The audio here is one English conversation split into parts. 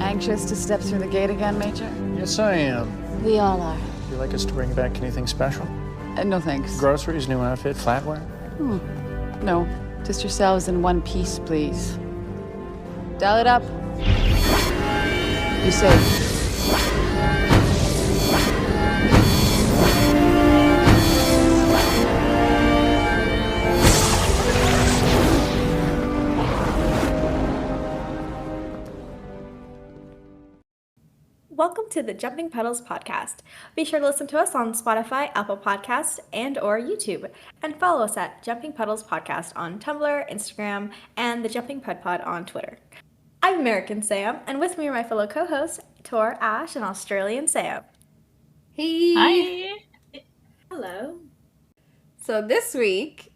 Anxious to step through the gate again, Major? Yes, I am. We all are. Would you like us to bring back anything special? No thanks. Groceries, new outfit, flatware? No, just yourselves in one piece, please. Dial it up. Be safe. Welcome to the Jumping Puddles podcast. Be sure to listen to us on Spotify, Apple Podcasts, and or YouTube. And follow us at Jumping Puddles Podcast on Tumblr, Instagram, and the Jumping Pud Pod on Twitter. I'm American Sam, and with me are my fellow co-hosts, Tor, Ash, and Australian Sam. Hey! Hi! Hello. So this week,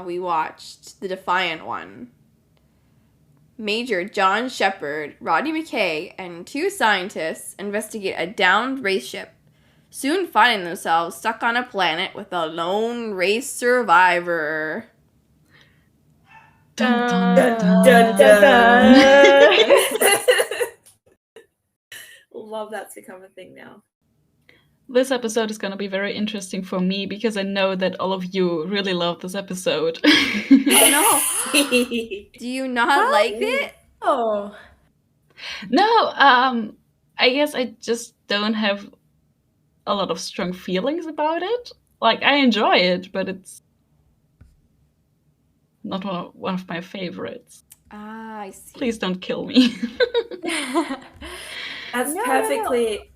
we watched The Defiant One. Major John Sheppard, Rodney McKay, and two scientists investigate a downed Wraith ship, soon finding themselves stuck on a planet with a lone Wraith survivor. Dun, dun, dun, dun, dun, dun. Love that's become a thing now. This episode is going to be very interesting for me because I know that all of you really love this episode. Oh no! Do you not like it? Oh. No, I guess I just don't have a lot of strong feelings about it. Like, I enjoy it, but it's not one of my favorites. Ah, I see. Please don't kill me. That's perfectly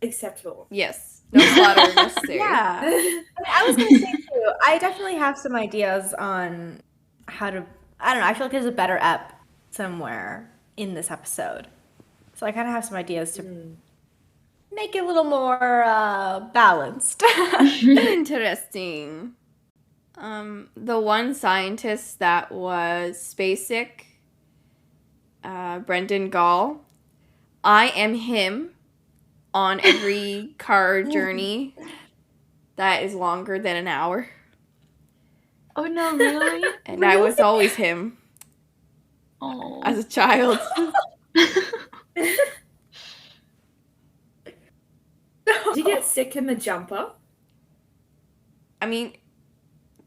acceptable. Yes. No slaughter necessary. Yeah. I was going to say, too, I definitely have some ideas on how to, I don't know, I feel like there's a better ep somewhere in this episode. So I kind of have some ideas to make it a little more balanced. Interesting. The one scientist that was basic, Brendan Gall, I am him on every car journey that is longer than an hour. Oh no, really? And I was always him. Oh. As a child. Did you get sick in the jumper? I mean,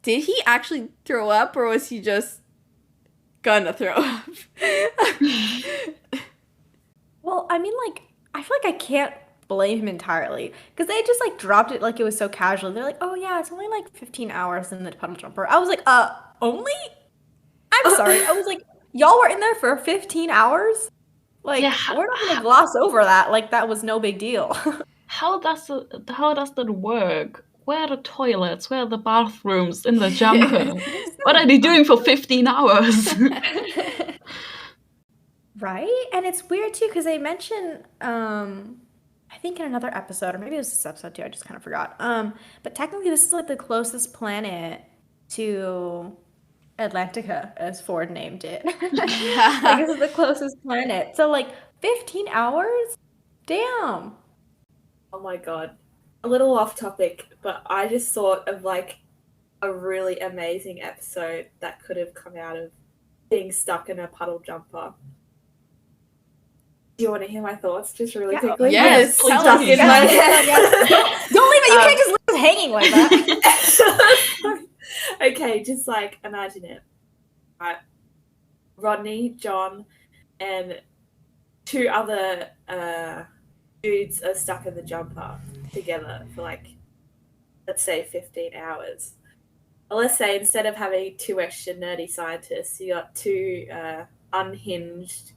did he actually throw up or was he just gonna throw up? Well, I mean, like, I feel like I can't blame him entirely because they just like dropped it like it was so casual. They're like, oh yeah, it's only like 15 hours in the puddle jumper. I was like, only? I'm sorry. I was like, y'all were in there for 15 hours? Like, Yeah. we're not gonna gloss over that. Like, that was no big deal. How does that work? Where are the toilets? Where are the bathrooms in the jumper? What are they doing for 15 hours? Right? And it's weird too because they mention I think in another episode, or maybe it was this episode too, I just kind of forgot. But technically this is like the closest planet to Atlantica, as Ford named it. Like, this is the closest planet. So like 15 hours? Damn. Oh my god. A little off topic, but I just thought of like a really amazing episode that could have come out of being stuck in a puddle jumper. Do you want to hear my thoughts just really quickly? Yes, please tell us. do. In my head. Don't leave it. You can't just leave it hanging like that. Okay, just like imagine it. Right. Rodney, John, and two other dudes are stuck in the jumper together for like, let's say 15 hours. Well, let's say instead of having two extra nerdy scientists, you got two unhinged,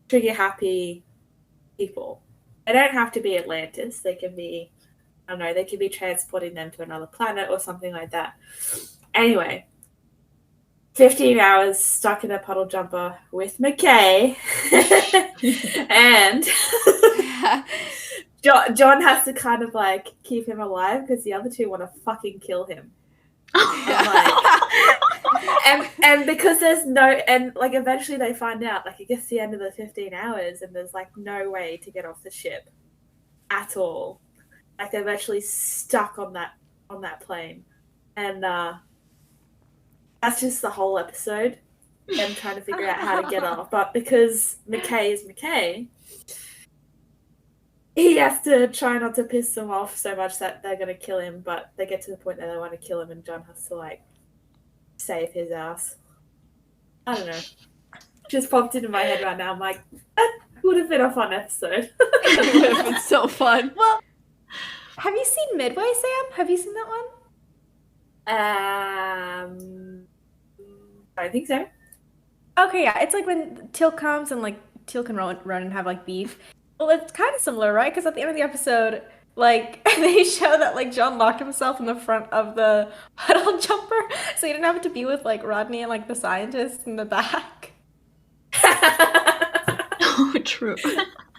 trigger-happy people. They don't have to be Atlantis. They can be, I don't know, they could be transporting them to another planet or something like that. Anyway, 15 hours stuck in a puddle jumper with McKay. And John has to kind of like keep him alive because the other two want to fucking kill him. And because there's no, and like eventually they find out, like it gets to the end of the 15 hours and there's like no way to get off the ship at all. Like they're eventually stuck on that plane. And that's just the whole episode. them trying to figure out how to get off. But because McKay is McKay, he has to try not to piss them off so much that they're going to kill him, but they get to the point that they want to kill him and John has to, like, save his ass. I don't know. Just popped into my head right now. I'm like, that would have been a fun episode. It would have been so fun. Well, have you seen Midway, Sam? Have you seen that one? I think so. Okay, yeah. It's like when Teal comes and, like, Teal can run and have, like, beef. Well, it's kind of similar, right? Because at the end of the episode, like, they show that, like, John locked himself in the front of the puddle jumper, so he didn't have to be with, like, Rodney and, like, the scientist in the back. Oh, true.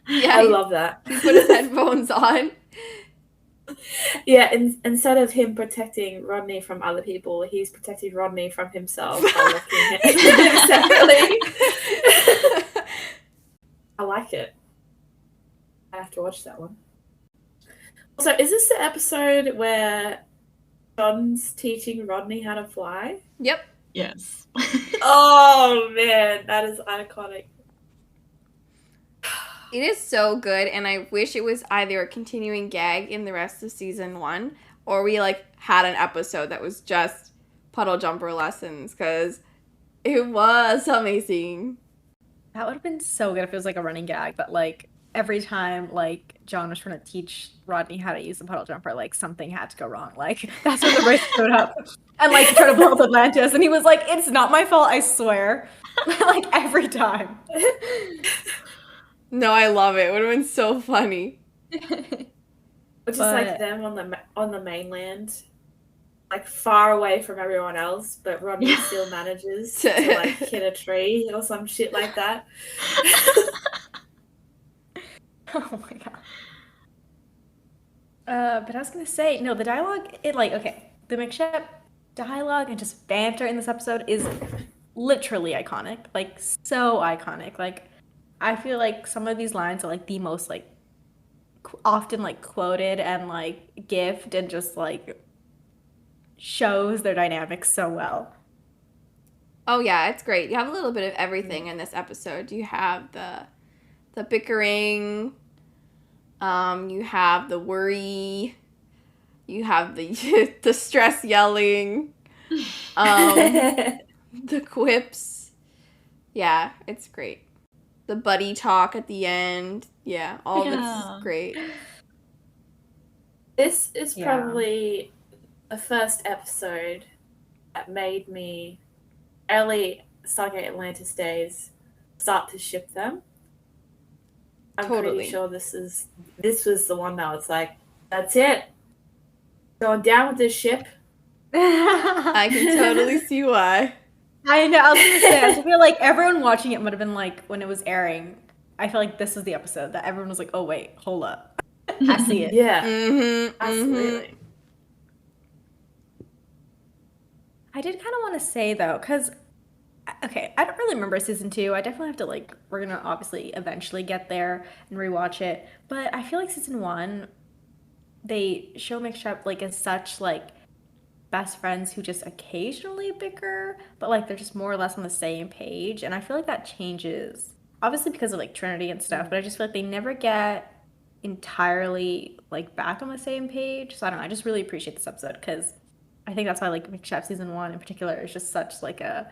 Yeah, I love that. He put his headphones on. Yeah, instead of him protecting Rodney from other people, he's protecting Rodney from himself by locking him separately. I like it. I have to watch that one. Also, is this the episode where John's teaching Rodney how to fly? Yep. Yes. Oh man, that is iconic. It is so good, and I wish it was either a continuing gag in the rest of season 1, or we, like, had an episode that was just puddle jumper lessons, because it was amazing. That would have been so good if it was, like, a running gag, but, like, every time, like, John was trying to teach Rodney how to use the puddle jumper, like, something had to go wrong. Like, that's when the Wraith showed up and, like, tried to blow up Atlantis, and he was like, it's not my fault, I swear. Like, every time. No, I love it. It would have been so funny. Which is like them on the mainland, like far away from everyone else, but Rodney still manages to like hit a tree or some shit like that. Oh my god. But I was gonna say, no, the dialogue, the McShep dialogue and just banter in this episode is literally iconic. Like, so iconic. Like, I feel like some of these lines are, like, the most, like, often, like, quoted and, like, gifted and just, like, shows their dynamics so well. Oh, yeah, it's great. You have a little bit of everything in this episode. You have the bickering, you have the worry, you have the stress yelling, the quips. Yeah, it's great. The buddy talk at the end. Yeah, all of it's great. This is probably the first episode that made me, early Stargate Atlantis days, start to ship them. I'm pretty sure this was the one that was like, that's it. Going down with this ship. I can totally see why. I know, I was gonna say, I feel like everyone watching it would have been like, when it was airing, I feel like this was the episode that everyone was like, oh wait, hold up. I see it. Yeah. Mm-hmm, Absolutely. I did kind of want to say though, because, okay, I don't really remember season 2. I definitely have to, like, we're gonna obviously eventually get there and rewatch it. But I feel like season 1, they show McShep, like, as such, like, best friends who just occasionally bicker, but, like, they're just more or less on the same page. And I feel like that changes, obviously because of, like, Trinity and stuff, but I just feel like they never get entirely, like, back on the same page. So I don't know, I just really appreciate this episode, because I think that's why, like, McShep season 1 in particular is just such, like, a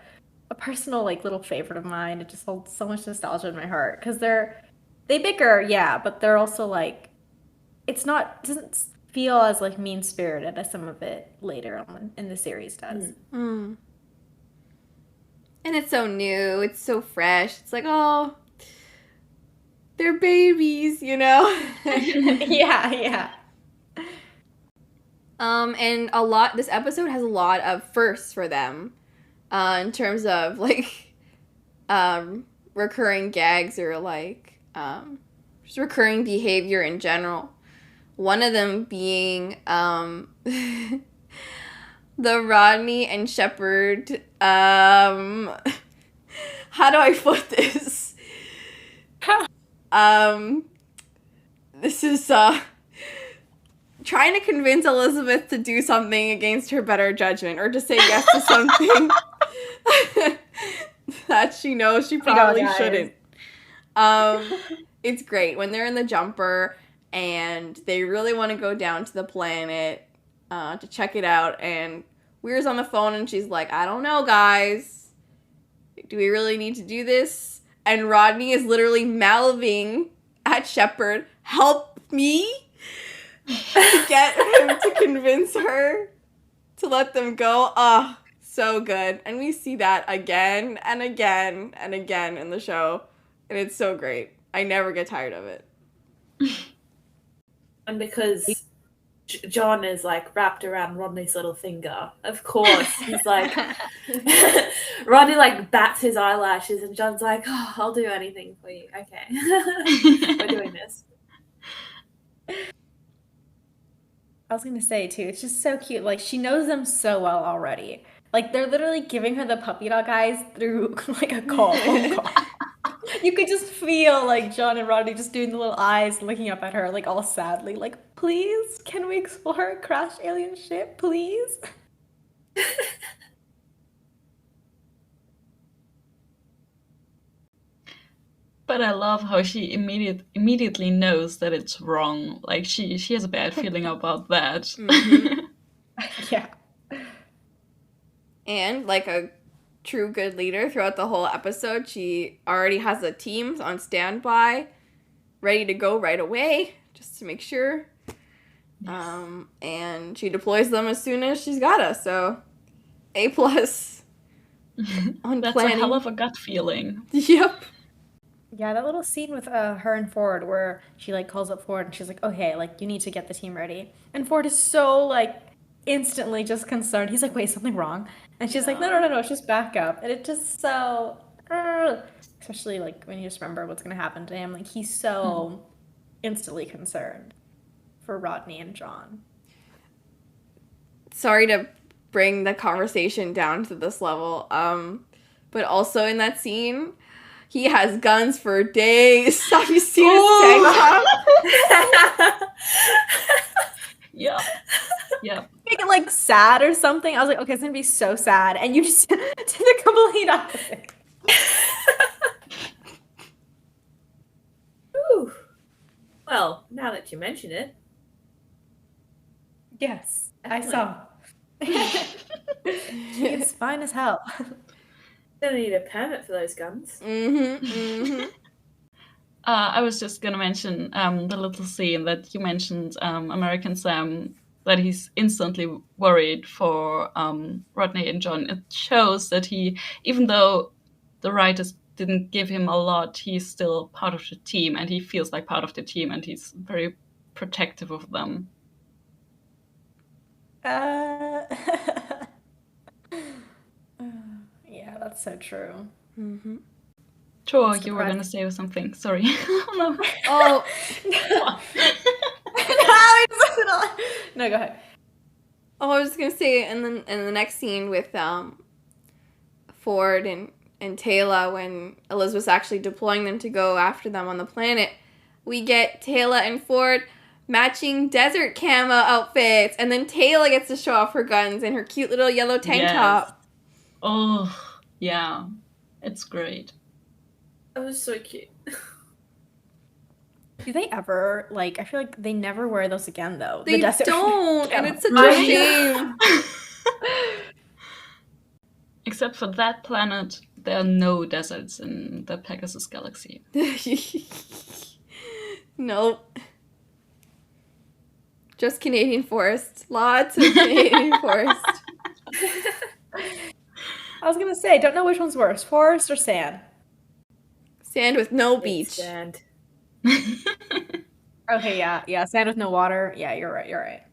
personal, like, little favorite of mine. It just holds so much nostalgia in my heart, because they bicker, yeah, but they're also, like, it doesn't feel as, like, mean-spirited as some of it later on in the series does. Mm. And it's so new, it's so fresh. It's like, oh, they're babies, you know? Yeah. And this episode has a lot of firsts for them, in terms of, like, recurring gags or, like, just recurring behavior in general. One of them being, the Rodney and Sheppard, how do I put this? This is, trying to convince Elizabeth to do something against her better judgment, or to say yes to something she knows she We know, probably guys. shouldn't. It's great when they're in the jumper and they really want to go down to the planet to check it out, and Weir's on the phone and she's like, I don't know, guys. Do we really need to do this? And Rodney is literally mouthing at Sheppard, help me, to get him to convince her to let them go. Oh, so good. And we see that again and again and again in the show. And it's so great. I never get tired of it. And because John is like wrapped around Rodney's little finger, of course, he's like, Rodney like bats his eyelashes and John's like, oh, I'll do anything for you. Okay. We're doing this. I was gonna say too, it's just so cute. Like she knows them so well already. Like they're literally giving her the puppy dog eyes through like a phone call. You could just feel like John and Rodney just doing the little eyes, looking up at her, like all sadly, like, please, can we explore a crashed alien ship, please? But I love how she immediately knows that it's wrong. Like she has a bad feeling about that. Mhm. Yeah. And like a true good leader throughout the whole episode, she already has a team on standby, ready to go right away, just to make sure. And she deploys them as soon as she's got us. So, A+ on That's planning. a hell of a gut feeling. Yep. Yeah, that little scene with her and Ford where she like calls up Ford and she's like, okay, like you need to get the team ready. And Ford is so like instantly just concerned. He's like, wait, something wrong? And she's like, no, it's just backup. And it just so, especially like when you just remember what's going to happen to him. Like he's so instantly concerned for Rodney and John. Sorry to bring the conversation down to this level, but also in that scene, he has guns for days. Have you seen his tank top? Yeah. Yeah. Make it like sad or something. I was like, okay, it's going to be so sad. And you just did the complete opposite. Ooh. Well, now that you mention it. Yes, I saw. It's fine as hell. Don't need a permit for those guns. Mm-hmm, mm-hmm. I was just gonna mention the little scene that you mentioned, American Sam, that he's instantly worried for Rodney and John. It shows that he, even though the writers didn't give him a lot, he's still part of the team, and he feels like part of the team, and he's very protective of them. Yeah, that's so true. Mm-hmm. Sure, you were gonna say something. Sorry. No. Oh, No, go ahead. I was just gonna say, and then in the next scene with Ford and Taylor, when Elizabeth's actually deploying them to go after them on the planet, we get Taylor and Ford matching desert camo outfits, and then Taylor gets to show off her guns and her cute little yellow tank top. Oh, yeah. It's great. That was so cute. Do they ever, like, I feel like they never wear those again, though. They the desert don't, and camo. it's such a shame. Except for that planet, there are no deserts in the Pegasus galaxy. Nope. Just Canadian forest. Lots of Canadian forest. I was gonna say, don't know which one's worse, forest or sand. Sand with no beach. Sand. Okay, yeah, sand with no water. Yeah, you're right.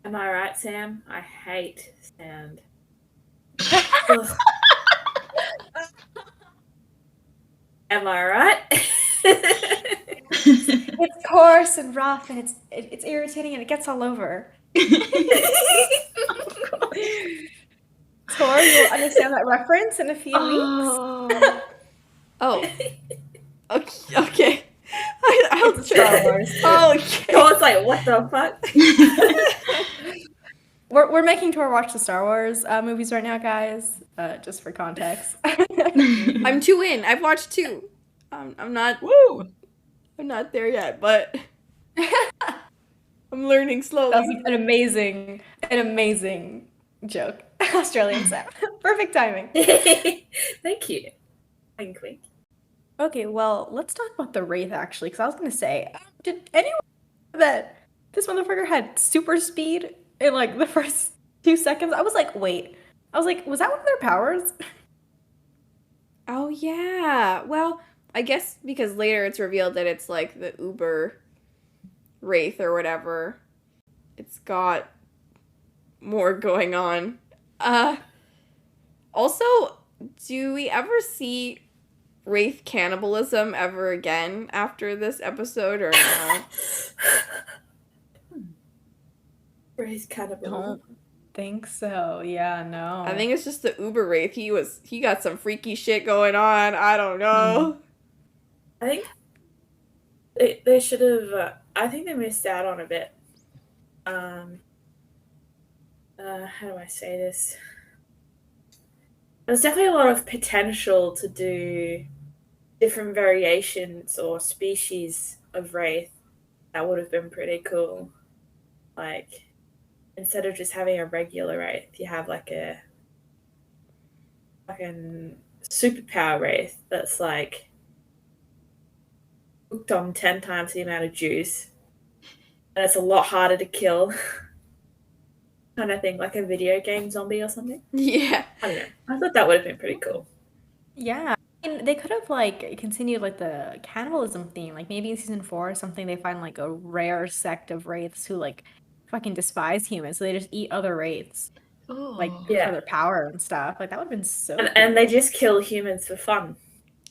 Am I right, Sam? I hate sand. Ugh. Am I right? It's coarse and rough, and it's irritating, and it gets all over. Tor, you'll understand that reference in a few weeks. Oh. Okay. I'll Star Wars. I was like, what the fuck? We're making Tor watch the Star Wars movies right now, guys. Just for context. I'm 2 in. I've watched 2. I'm not Woo! there yet, but I'm learning slowly. That was an amazing joke. Australian Sam. Perfect timing. Thank you. Wink, wink. Okay, well, let's talk about the Wraith actually, because I was gonna say, did anyone know that this motherfucker had super speed in like the first 2 seconds? I was like, wait. I was like, was that one of their powers? Oh yeah. Well, I guess because later it's revealed that it's like the Uber Wraith or whatever. It's got more going on. Also, do we ever see Wraith cannibalism ever again after this episode or not? Wraith cannibalism. Don't think so. Yeah, no. I think it's just the Uber Wraith. He got some freaky shit going on. I don't know. I think they should have. I think they missed out on a bit. How do I say this? There's definitely a lot of potential to do different variations or species of Wraith. That would have been pretty cool. Like, instead of just having a regular Wraith, you have like a fucking superpower Wraith that's like hooked on 10 times the amount of juice. And it's a lot harder to kill. Kind of thing, like a video game zombie or something. Yeah. I don't know. I thought that would have been pretty cool. Yeah. And they could have like continued like the cannibalism theme. Like maybe in season 4 or something they find like a rare sect of wraiths who like fucking despise humans, so they just eat other wraiths. Like Yeah. for their power and stuff. Like that would have been so cool. And they just kill humans for fun.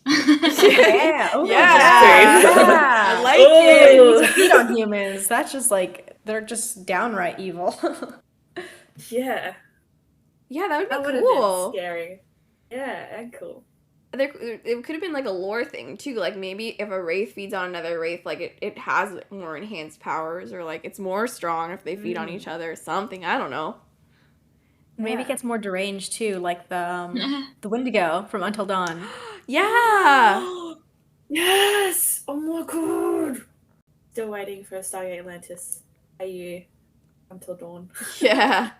Yeah. Ooh, Yeah. yeah. I like They Ooh. need to feed on humans. That's just like they're just downright evil. Yeah. Yeah, that would That be would have cool. been scary. Yeah, and cool. It could have been like a lore thing too. Like maybe if a wraith feeds on another wraith, like it has more enhanced powers, or like it's more strong if they feed on each other or something. I don't know. Maybe Yeah. it gets more deranged too, like the Wendigo from Until Dawn. Yeah. Yes! Oh my god! Still waiting for Stargate Atlantis. Are you? Until dawn. Yeah.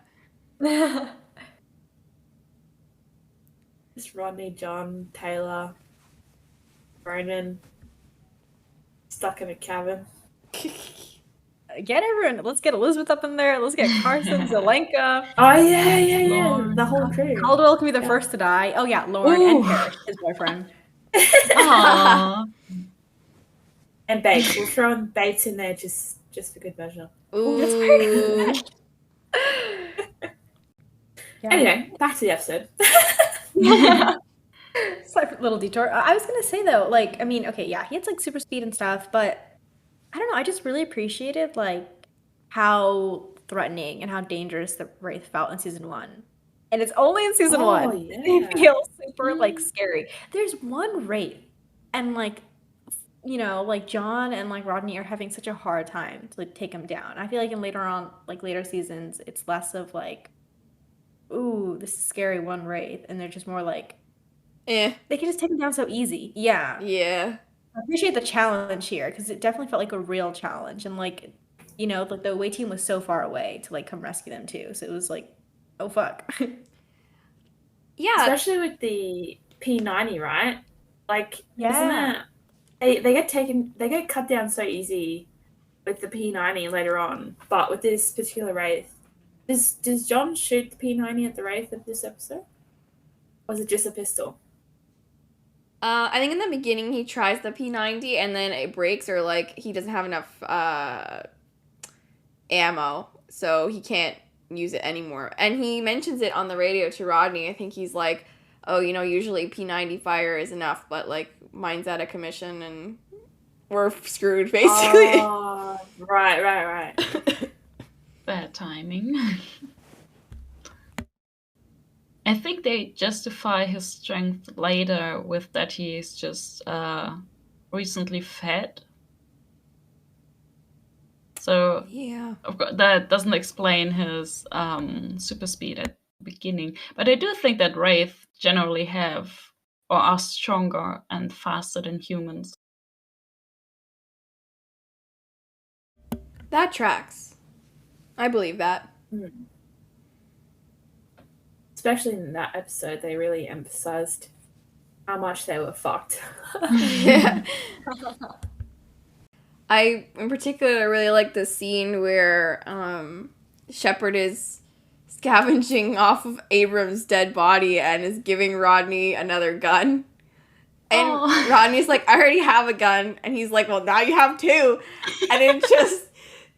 Just Rodney, John, Taylor, Ronan, stuck in a cabin. Get everyone. Let's get Elizabeth up in there. Let's get Carson, Zelenka. Oh yeah. Lauren. The whole crew. Caldwell can be the first to die. Oh yeah, Lauren and Ooh. Parrish, his boyfriend. Aww. And Bates. We'll throw in Bates in there just for good measure. Ooh. Yeah. Anyway, back to the episode. Slight little detour. I was gonna say though, like, I mean, okay, yeah, he had like super speed and stuff, but I don't know. I just really appreciated like how threatening and how dangerous the Wraith felt in season 1, and it's only in season 1 yeah. they feel super like scary. There's one Wraith, and like, you know, like John and like Rodney are having such a hard time to like take him down. I feel like in later seasons, it's less of like, ooh, this is scary one Wraith, and they're just more like, Eh. they can just take him down so easy. Yeah. Yeah. I appreciate the challenge here because it definitely felt like a real challenge, and like, you know, like the away team was so far away to like come rescue them too. So it was like, oh fuck. Yeah. Especially with the P90, right? Like, Yeah. isn't it, they get cut down so easy with the P90 later on, but with this particular Wraith, does John shoot the P90 at the Wraith of this episode? Or is it just a pistol? I think in the beginning he tries the P90 and then it breaks, or like he doesn't have enough ammo, so he can't use it anymore. And he mentions it on the radio to Rodney. I think he's like, oh, you know, usually P90 fire is enough, but like mine's out of commission and we're screwed basically. Oh, right. Bad timing. I think they justify his strength later with that he is just recently fed. So Yeah. of course, that doesn't explain his super speed at the beginning. But I do think that Wraith generally have or are stronger and faster than humans. That tracks. I believe that. Especially in that episode, they really emphasized how much they were fucked. Yeah. I, in particular, really like the scene where Sheppard is scavenging off of Abram's dead body and is giving Rodney another gun. And Aw. Rodney's like, I already have a gun. And he's like, well, now you have two. And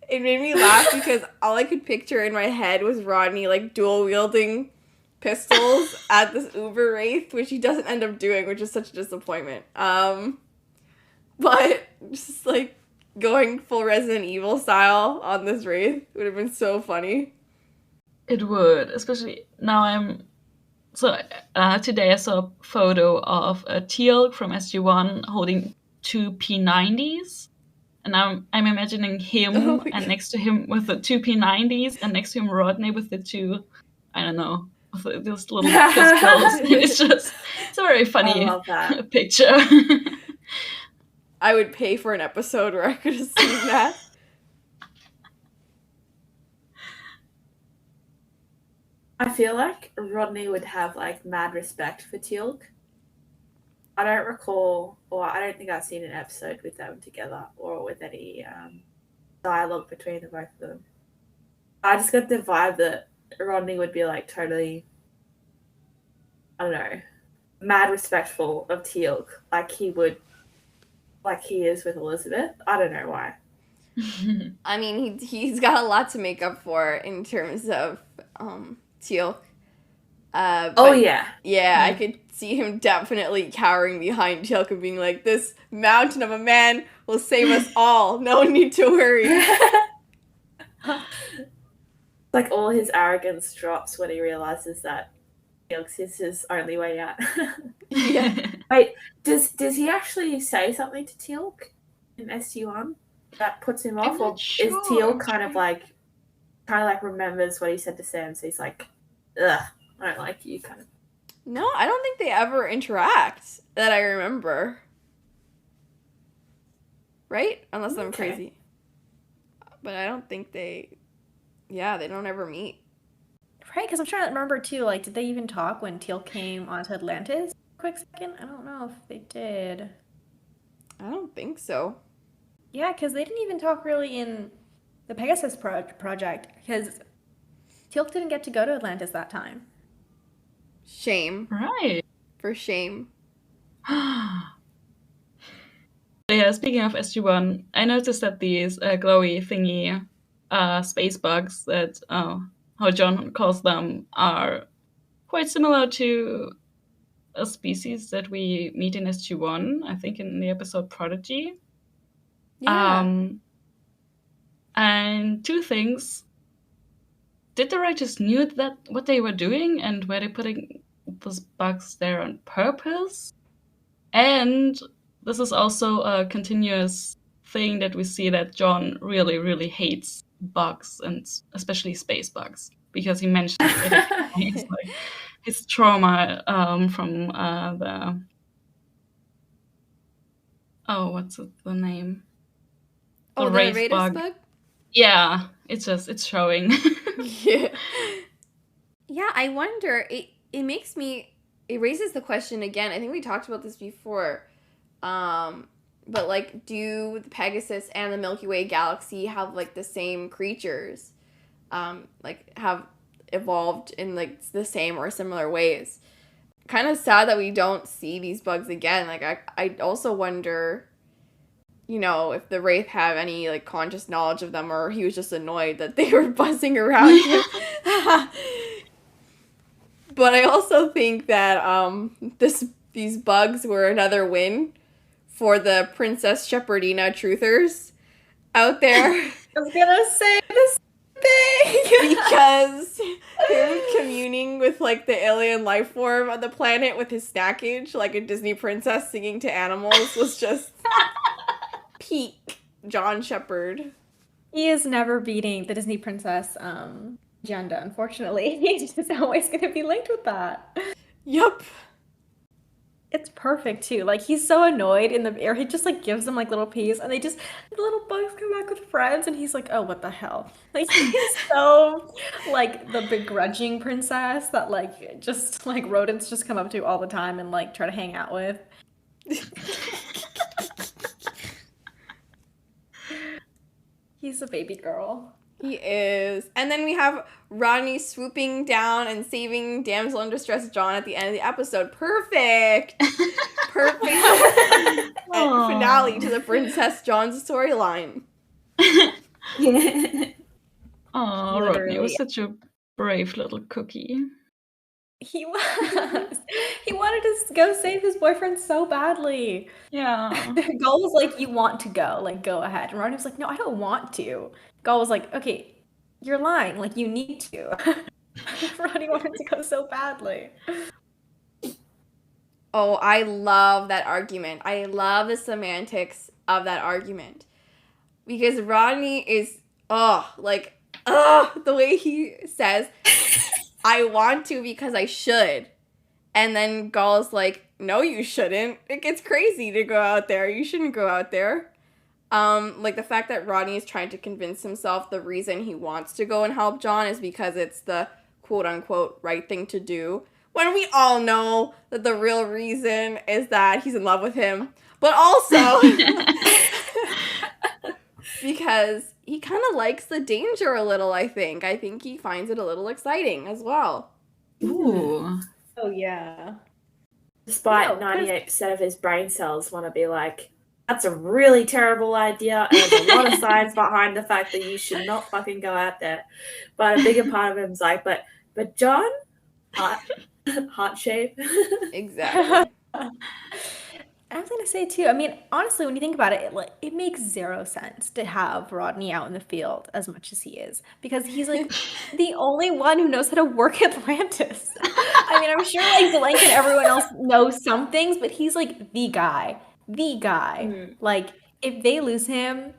it made me laugh because all I could picture in my head was Rodney, like, dual-wielding pistols at this Uber Wraith, which he doesn't end up doing, which is such a disappointment. But just, like, going full Resident Evil style on this Wraith would have been so funny. It would, especially now today I saw a photo of a Teal from SG1 holding two P90s. And I'm imagining him and next to him with the two P90s and next to him Rodney with the two, I don't know, with those little pistols. It's a very funny I love that. picture. I would pay for an episode where I could have seen that. I feel like Rodney would have like mad respect for Teal'c. I don't recall, or I don't think I've seen an episode with them together or with any dialogue between the both of them. I just got the vibe that Rodney would be like totally, I don't know, mad respectful of Teal'c, like he is with Elizabeth. I don't know why. I mean, he's got a lot to make up for in terms of Teal'c. Oh yeah. Yeah, I could see him definitely cowering behind Teal'c and being like, this mountain of a man will save us all. No need to worry. Like all his arrogance drops when he realizes that Teal'c is his only way out. Yeah. Wait, does he actually say something to Teal'c in SG1 that puts him off, I'm or not is sure. Teal'c kind of like remembers what he said to Sam, so he's like, ugh, I don't like you, kind of. No, I don't think they ever interact that I remember. Right? Unless I'm Okay. crazy. But I don't think they don't ever meet. Right, because I'm trying to remember too, like, did they even talk when Teal came onto Atlantis? Quick second, I don't know if they did. I don't think so. Yeah, because they didn't even talk really in the Pegasus project, because Teal didn't get to go to Atlantis that time. Shame. Right. For shame. Yeah, speaking of SG1, I noticed that these glowy thingy space bugs that how John calls them are quite similar to a species that we meet in SG1, I think in the episode Prodigy. Yeah. And two things. Did the writers knew that what they were doing and were they putting those bugs there on purpose? And this is also a continuous thing that we see that John really, really hates bugs, and especially space bugs, because he mentions it. It's like his trauma from the what's the name? The Wraith Raiders bug? Yeah, it's showing. Yeah. Yeah, I wonder, it raises the question again. I think we talked about this before. But like, do the Pegasus and the Milky Way galaxy have like the same creatures? Like have evolved in like the same or similar ways? Kind of sad that we don't see these bugs again. Like I also wonder, you know, if the Wraith have any like conscious knowledge of them, or he was just annoyed that they were buzzing around him. But I also think that these bugs were another win for the Princess Shepherdina truthers out there. I was gonna say this thing! Because him communing with like the alien life form on the planet with his snackage, like a Disney princess singing to animals, was just peak John Sheppard. He is never beating the Disney princess agenda, unfortunately. He's just always going to be linked with that. Yup. It's perfect too. Like he's so annoyed in the air. He just like gives them like little peas, and the little bugs come back with friends, and he's like, "Oh, what the hell?" Like he's so like the begrudging princess that like just like rodents just come up to all the time and like try to hang out with. He's a baby girl. He is. And then we have Rodney swooping down and saving damsel in distress John at the end of the episode. Perfect. Perfect. And finale to the Princess John's storyline. Oh, Rodney was such a brave little cookie. He was. He wanted to go save his boyfriend so badly. Yeah. Gull was like, "You want to go? Like, go ahead." And Rodney was like, "No, I don't want to." Gull was like, "Okay, you're lying. Like, you need to." Rodney wanted to go so badly. Oh, I love that argument. I love the semantics of that argument. Because Rodney is, the way he says, "I want to because I should." And then Gull's like, "No, you shouldn't. It gets crazy to go out there. You shouldn't go out there." Like the fact that Rodney is trying to convince himself the reason he wants to go and help John is because it's the quote-unquote right thing to do. When we all know that the real reason is that he's in love with him. But also because he kind of likes the danger a little, I think. I think he finds it a little exciting as well. Ooh. Oh yeah. Despite 98% of his brain cells want to be like, that's a really terrible idea, and there's a lot of science behind the fact that you should not fucking go out there. But a bigger part of him's like, but John, heart shape. Exactly. I was gonna say too. I mean, honestly, when you think about it, it makes zero sense to have Rodney out in the field as much as he is, because he's like the only one who knows how to work Atlantis. I mean, I'm sure like Blank and everyone else knows some things, but he's like the guy. Like, if they lose him,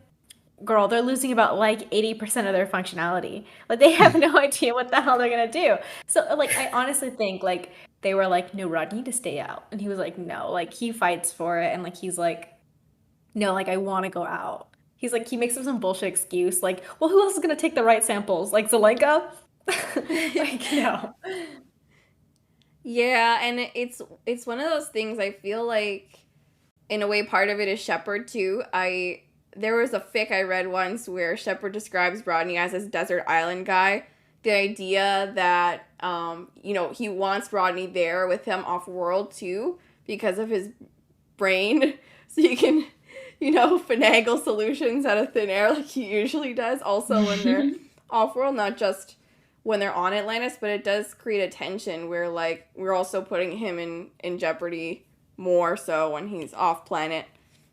girl, they're losing about like 80% of their functionality. Like, they have no idea what the hell they're gonna do. So, like, I honestly think like they were like, "No, Rod, you need to stay out," and he was like, "No." Like, he fights for it, and like he's like, "No, like I want to go out." He's like, he makes up some bullshit excuse, like, "Well, who else is gonna take the right samples? Like Zelenka?" Like, no. Yeah, and it's one of those things. I feel like in a way part of it is Sheppard too. There was a fic I read once where Sheppard describes Rodney as this desert island guy. The idea that he wants Rodney there with him off world too because of his brain, so he can finagle solutions out of thin air like he usually does. Also when they're off world, not just when they're on Atlantis, but it does create a tension where like we're also putting him in jeopardy more so when he's off planet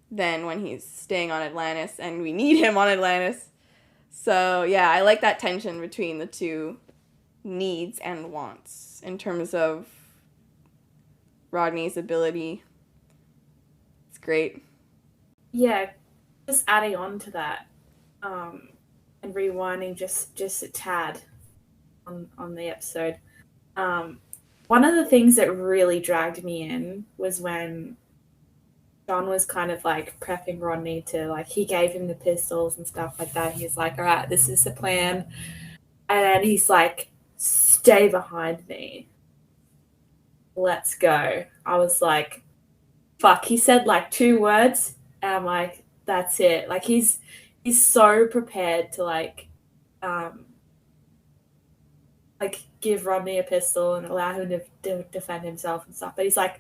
than when he's staying on Atlantis, and we need him on Atlantis. So yeah, I like that tension between the two needs and wants in terms of Rodney's ability. It's great. Yeah, just adding on to that, and rewinding just a tad on the episode. One of the things that really dragged me in was when John was kind of like prepping Rodney to like, he gave him the pistols and stuff like that. He's like, "All right, this is the plan." And then he's like, "Stay behind me. Let's go." I was like, fuck, he said like 2 words and I'm like, that's it. Like he's so prepared to like give Rodney a pistol and allow him to defend himself and stuff. But he's like,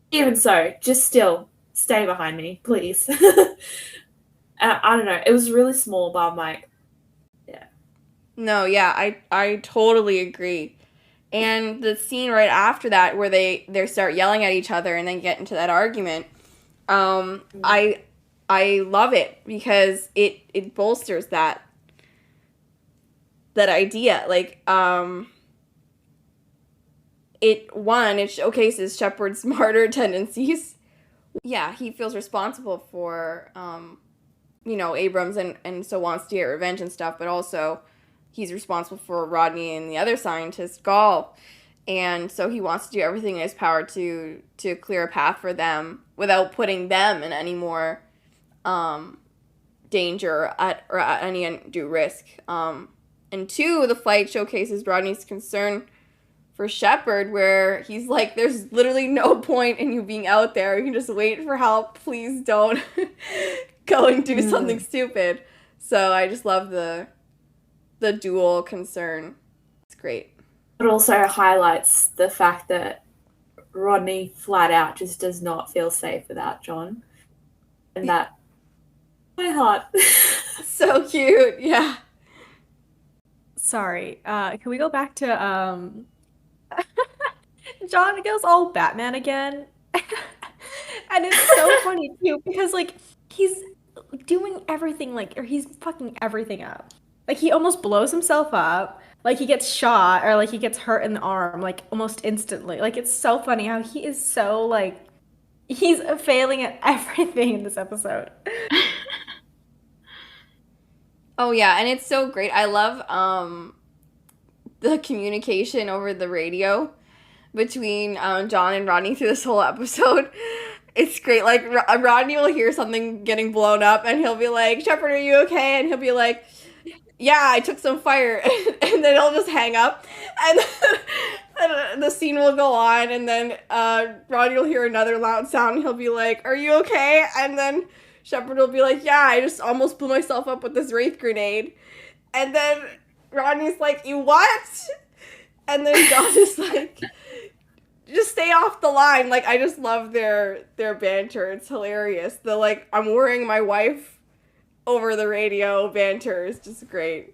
"Even so, just still stay behind me, please." I don't know. It was really small, but I'm like, yeah. No, yeah, I totally agree. And the scene right after that where they start yelling at each other and then get into that argument, I love it because it bolsters that idea. Like, it showcases Sheppard's martyr tendencies. Yeah, he feels responsible for Abrams and so wants to get revenge and stuff, but also he's responsible for Rodney and the other scientist, Gall. And so he wants to do everything in his power to clear a path for them without putting them in any more danger or at any undue risk. And 2, the fight showcases Rodney's concern for Sheppard, where he's like, there's literally no point in you being out there. You can just wait for help. Please don't go and do something stupid. So I just love the dual concern. It's great. It also highlights the fact that Rodney flat out just does not feel safe without John. And that, my heart. So cute, yeah. Sorry, can we go back to John goes all Batman again? And it's so funny too, because like he's doing everything or he's fucking everything up. Like he almost blows himself up, like he gets shot or like he gets hurt in the arm like almost instantly. Like it's so funny how he is so like he's failing at everything in this episode. Oh yeah, and it's so great. I love the communication over the radio between John and Rodney through this whole episode. It's great. Like Rodney will hear something getting blown up, and he'll be like, "Sheppard, are you okay?" And he'll be like, "Yeah, I took some fire," and then he'll just hang up, and the scene will go on, and then Rodney will hear another loud sound, and he'll be like, "Are you okay?" And then Sheppard will be like, "Yeah, I just almost blew myself up with this Wraith grenade," and then Rodney's like, "You what?" And then John is like, "Just stay off the line." Like I just love their banter. It's hilarious. The like, "I'm worrying my wife" over the radio banter is just great.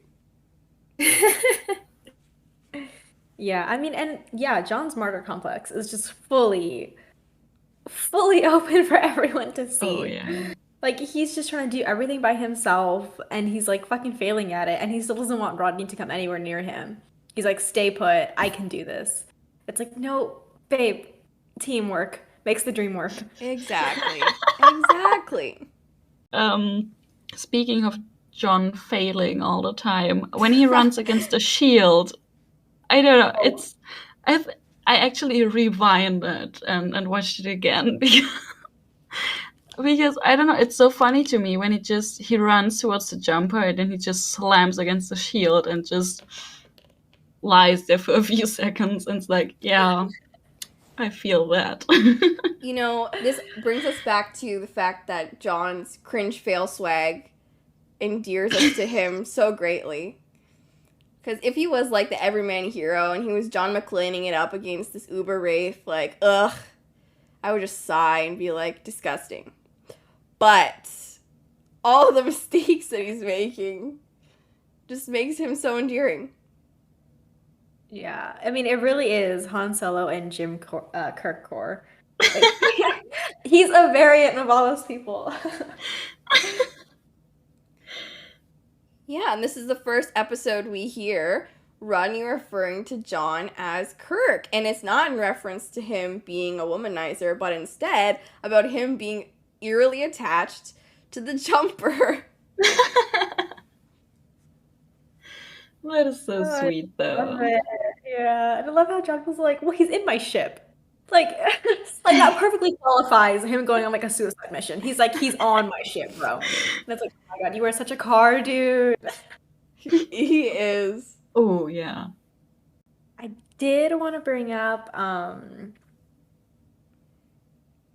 Yeah, I mean, and yeah, John's martyr complex is just fully open for everyone to see. Oh yeah. Like he's just trying to do everything by himself, and he's like fucking failing at it, and he still doesn't want Rodney to come anywhere near him. He's like, "Stay put, I can do this." It's like, no, babe, teamwork makes the dream work. Exactly. Exactly. Speaking of John failing all the time, when he runs against a shield, I don't know. It's I actually rewinded and watched it again because I don't know. It's so funny to me when he runs towards the jumper and then he just slams against the shield and just lies there for a few seconds, and it's like, yeah, I feel that. This brings us back to the fact that John's cringe fail swag endears us to him so greatly. Because if he was like the everyman hero and he was John McClaning it up against this Uber Wraith, like, ugh, I would just sigh and be like, disgusting. But all the mistakes that he's making just makes him so endearing. Yeah, I mean, it really is Han Solo and Jim Kirk core. Like, he's a variant of all those people. Yeah, and this is the first episode we hear Rodney referring to John as Kirk. And it's not in reference to him being a womanizer, but instead about him being eerily attached to the jumper. That is so sweet, though. Yeah, and I love how John was like, "Well, he's in my ship." Like that perfectly qualifies him going on like a suicide mission. He's like, he's on my ship, bro. And it's like, oh my god, you are such a car dude. He is. Oh yeah. I did want to bring up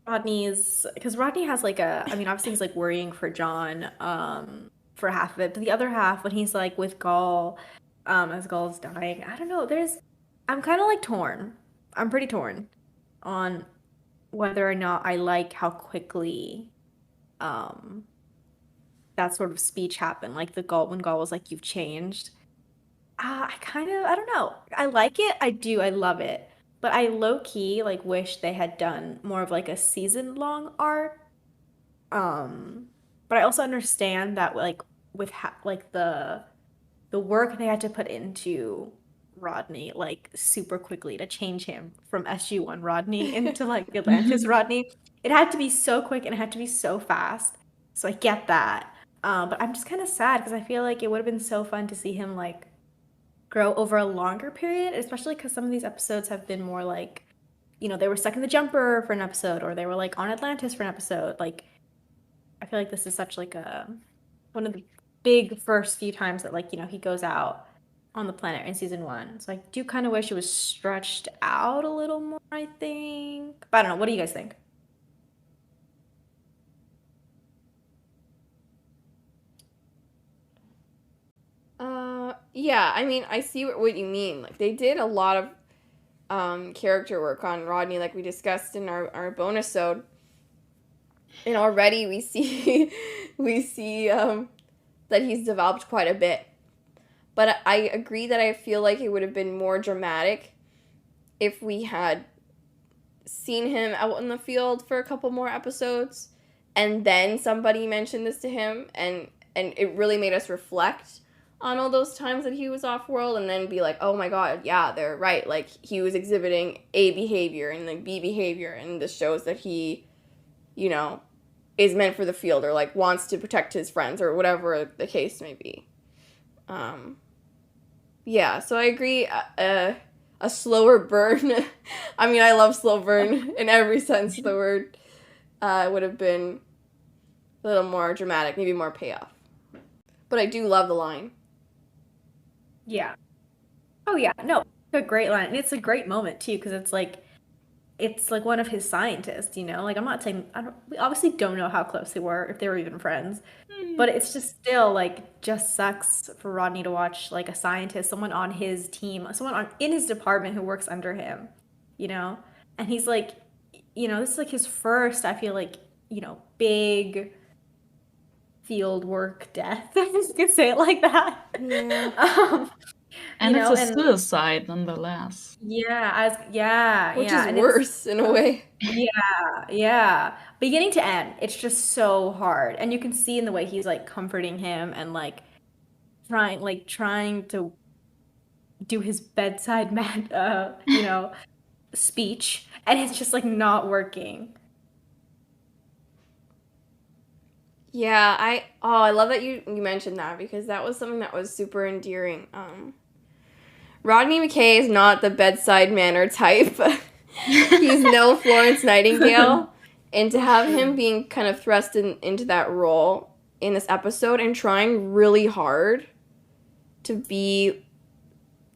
Rodney's, because Rodney has like obviously he's like worrying for John for half of it, but the other half when he's like with Gall as Gall is dying, I don't know, I'm kind of like torn. I'm pretty torn on whether or not I like how quickly that sort of speech happened, like when Gall was like, "You've changed." I don't know. I like it. I do. I love it. But I low-key like wish they had done more of like a season-long arc. But I also understand that like with the work they had to put into Rodney like super quickly to change him from SG-1 Rodney into like Atlantis Rodney. It had to be so quick and it had to be so fast. So I get that. But I'm just kind of sad because I feel like it would have been so fun to see him like grow over a longer period, especially because some of these episodes have been more like, they were stuck in the jumper for an episode, or they were like on Atlantis for an episode. Like, I feel like this is such like one of the big first few times that like, he goes out on the planet in season 1. So I do kind of wish it was stretched out a little more, I think. But I don't know. What do you guys think? Yeah, I mean, I see what you mean. Like, they did a lot of character work on Rodney, like we discussed in our bonus episode. And already we see that he's developed quite a bit. But I agree that I feel like it would have been more dramatic if we had seen him out in the field for a couple more episodes, and then somebody mentioned this to him, and it really made us reflect on all those times that he was off-world, and then be like, oh my god, yeah, they're right. Like, he was exhibiting A behavior and like B behavior, and this shows that he, is meant for the field, or like wants to protect his friends, or whatever the case may be. Yeah, so I agree. A slower burn. I mean, I love slow burn in every sense of the word. Would have been a little more dramatic, maybe more payoff. But I do love the line. Yeah. Oh yeah, no, a great line, and it's a great moment too because it's like one of his scientists, Like, I'm not saying we obviously don't know how close they were, if they were even friends, but it's just still like just sucks for Rodney to watch like a scientist, someone on his team, someone in his department who works under him, and he's like, this is like his first, I feel like, big field work death. I just can say it like that. Yeah. And it's a suicide nonetheless. Yeah, Which yeah, is and worse in a way. yeah. Beginning to end, it's just so hard, and you can see in the way he's like comforting him and like trying to do his bedside speech, and it's just like not working. Yeah, I love that you mentioned that, because that was something that was super endearing. Rodney McKay is not the bedside manner type. He's no Florence Nightingale. And to have him being kind of thrust into that role in this episode and trying really hard to be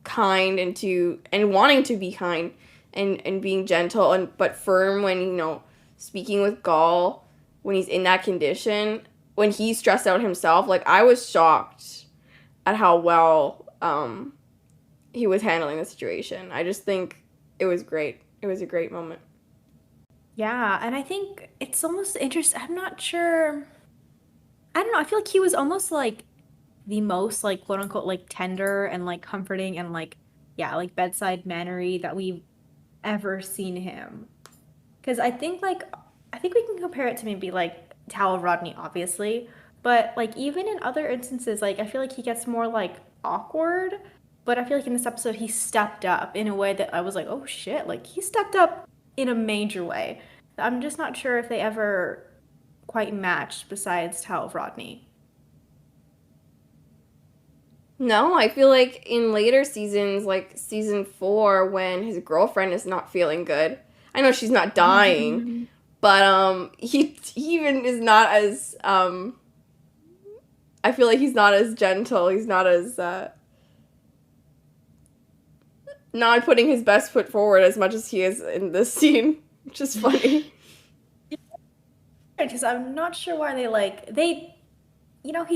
kind and wanting to be kind and being gentle but firm when, speaking with Gaul when he's in that condition, when he's stressed out himself, like, I was shocked at how well he was handling the situation. I just think it was great. It was a great moment. Yeah, and I think it's almost interesting. I'm not sure. I don't know. I feel like he was almost like the most like quote unquote like tender and like comforting and like like bedside mannery that we've ever seen him. Because I think we can compare it to maybe like Towel Rodney, obviously, but like even in other instances, like I feel like he gets more like awkward. But I feel like in this episode, he stepped up in a way that I was like, oh shit, like he stepped up in a major way. I'm just not sure if they ever quite matched besides Towel Rodney. No, I feel like in later seasons, like season 4, when his girlfriend is not feeling good, I know she's not dying, but he even is not as, I feel like he's not as gentle, he's not as, not putting his best foot forward as much as he is in this scene, which is funny. Because I'm not sure why he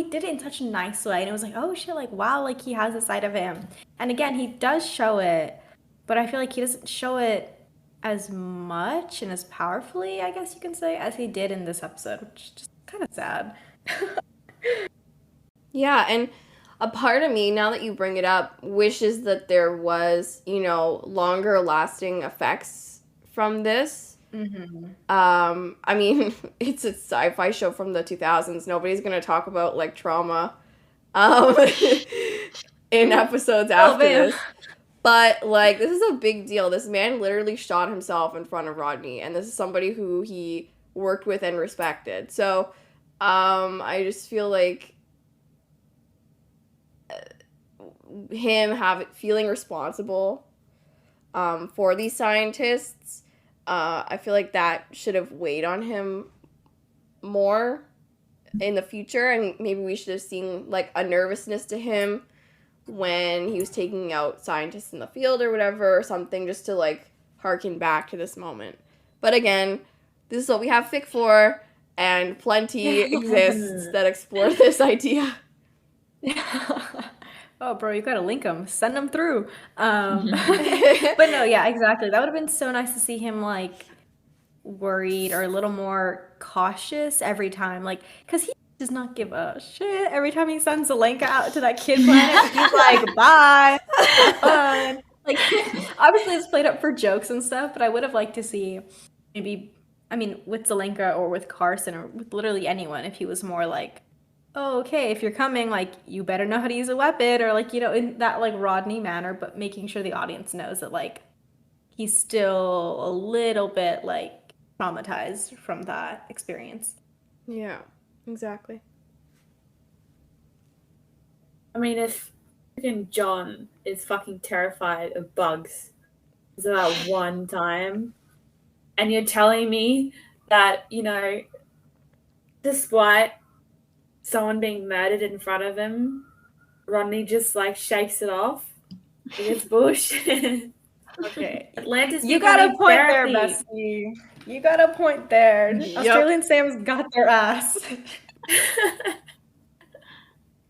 did it in such a nice way, and it was like, oh shit, like wow, like he has a side of him. And again, he does show it, but I feel like he doesn't show it as much and as powerfully, I guess you can say, as he did in this episode, which is just kind of sad. Yeah, and a part of me, now that you bring it up, wishes that there was, longer lasting effects from this. Mm-hmm. I mean, it's a sci-fi show from the 2000s. Nobody's going to talk about, like, trauma in episodes after this. But, like, this is a big deal. This man literally shot himself in front of Rodney, and this is somebody who he worked with and respected. So I just feel like him feeling responsible for these scientists, I feel like that should have weighed on him more in the future, and maybe we should have seen like a nervousness to him when he was taking out scientists in the field or whatever, or something, just to like harken back to this moment. But again, this is what we have fic for, and plenty exists that explore this idea. Oh, bro, you gotta link them. Send them through. But no, yeah, exactly. That would have been so nice to see him like worried or a little more cautious every time, like, because he does not give a shit. Every time he sends a link out to that kid planet, he's like, bye, have fun. Like, obviously it's played up for jokes and stuff, but I would have liked to see maybe, I mean, with Zelenka or with Carson or with literally anyone, if he was more like, oh, okay, if you're coming, like, you better know how to use a weapon, or like, you know, in that like Rodney manner, but making sure the audience knows that like he's still a little bit like traumatized from that experience. Yeah, exactly. I mean, if freaking John is fucking terrified of bugs for that one time, and you're telling me that, you know, despite someone being murdered in front of him, Rodney just like shakes it off. It's bullshit. Okay. Atlantis, You got a becoming point there, therapy. Bessie. You got a point there. Yep. Australian Sam's got their ass.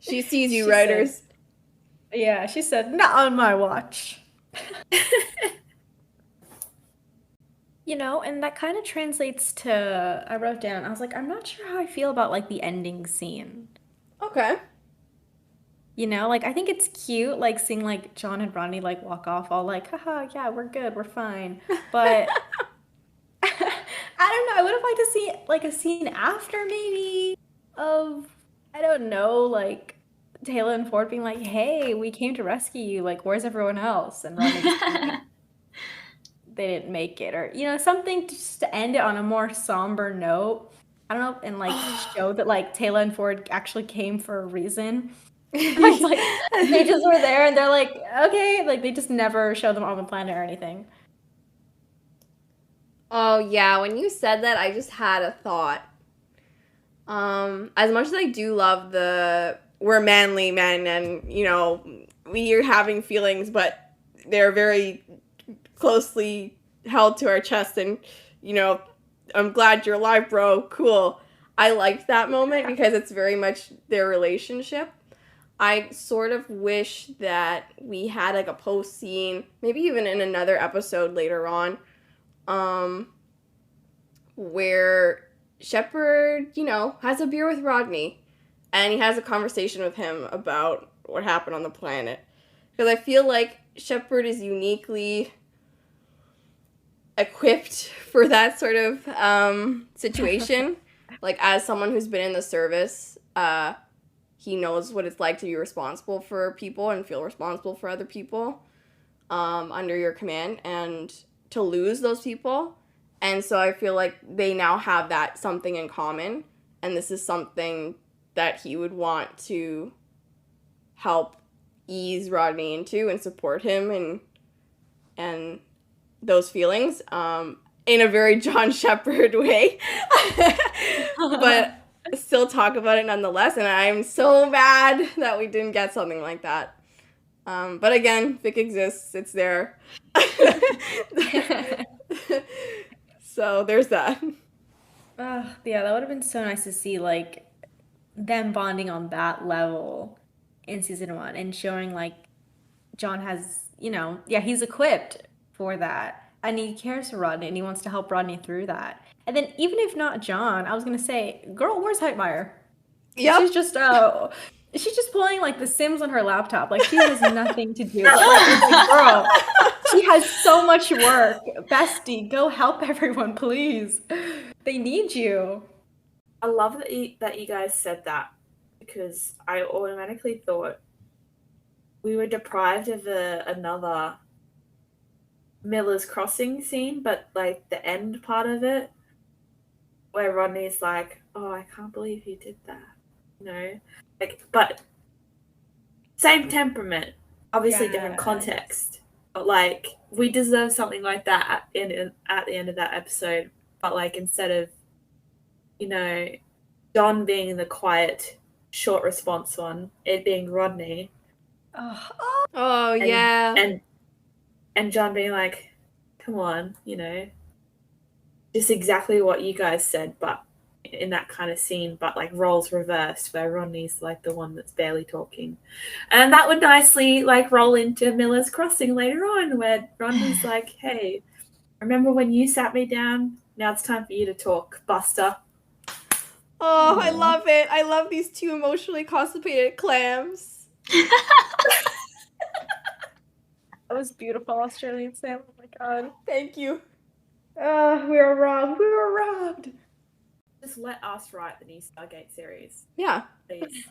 She sees you, She writers. Yeah, she said, not on my watch. You know, and that kind of translates to, I wrote down, I was like, I'm not sure how I feel about like the ending scene. Okay. You know, like I think it's cute, like seeing like John and Rodney like walk off all like, haha, yeah, we're good, we're fine. But I don't know, I would have liked to see like a scene after maybe of, I don't know, like Taylor and Ford being like, hey, we came to rescue you, like where's everyone else? And Rodney just being like, they didn't make it, or you know, something just to end it on a more somber note. I don't know, and like show that like Taylor and Ford actually came for a reason. Like they just were there and they're like, okay, like they just never show them on the planet or anything. Oh yeah, when you said that, I just had a thought. As much as I do love the we're manly men and you know we are having feelings, but they're very closely held to our chest, and you know I'm glad you're alive, bro. Cool. I liked that moment because it's very much their relationship. I sort of wish that we had like a post scene, maybe even in another episode later on, where Sheppard, you know, has a beer with Rodney and he has a conversation with him about what happened on the planet. Because I feel like Sheppard is uniquely equipped for that sort of situation. Like, as someone who's been in the service, he knows what it's like to be responsible for people and feel responsible for other people under your command and to lose those people. And so I feel like they now have that something in common. And this is something that he would want to help ease Rodney into and support him and those feelings in a very John Sheppard way. But still talk about it nonetheless, and I'm so mad that we didn't get something like that. But again, fic exists, it's there. So there's that. Yeah, that would have been so nice to see like them bonding on that level in season 1 and showing like John has, you know, yeah, he's equipped for that. And he cares for Rodney and he wants to help Rodney through that. And then even if not John, I was gonna say, girl, where's Heitmeyer? Yep. She's just playing like The Sims on her laptop. Like she has nothing to do. Like, girl, she has so much work. Bestie, go help everyone, please. They need you. I love that you guys said that, because I automatically thought we were deprived of another Miller's Crossing scene, but like the end part of it, where Rodney's like, "Oh, I can't believe you did that," you know, like, but same temperament, obviously different Yes. context, but like we deserve something like that at the end of that episode. But like instead of, you know, John being the quiet, short response one, it being Rodney, Oh, and yeah. and John being like, "Come on, you know, just exactly what you guys said," but in that kind of scene, but like roles reversed, where Rodney's like the one that's barely talking, and that would nicely like roll into Miller's Crossing later on, where Rodney's like, "Hey, remember when you sat me down? Now it's time for you to talk, Buster." Oh, I love it. I love these two emotionally constipated clams. That was beautiful, Australian Sam. Oh my god. Thank you. We were robbed. We were robbed. Just let us write the new Stargate series, Yeah. please.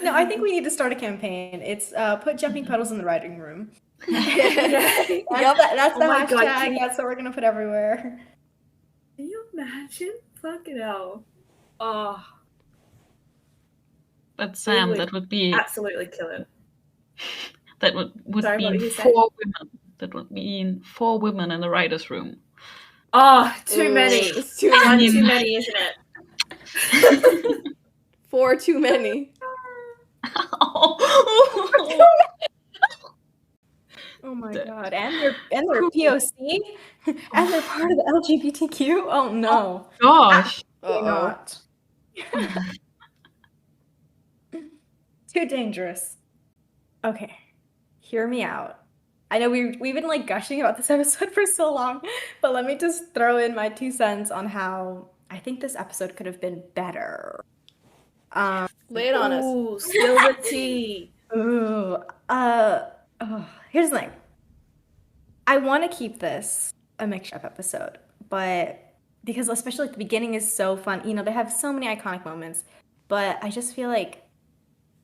No, I think we need to start a campaign. It's put jumping puddles in the writing room. Okay. That's Oh the my God, hashtag. can you- That's what we're gonna put everywhere. Can you imagine? Fucking hell. Oh, But Sam, would that would be absolutely kill it. that would Sorry, what mean were you saying? 4 women. That would mean 4 women in the writers' room. Oh, too Ooh, many. it's too One many. too many, isn't it? 4 too many. Oh my god! And they're POC, and they're part of the LGBTQ. Oh no! Gosh. They're Uh-oh. not. Too dangerous. Okay, hear me out. I know we've been like gushing about this episode for so long, but let me just throw in my 2 cents on how I think this episode could have been better. Lay it on us. Ooh, spill the tea. Ooh, here's the thing. I want to keep this a mixed-up episode, but because especially at the beginning is so fun. You know, they have so many iconic moments, but I just feel like,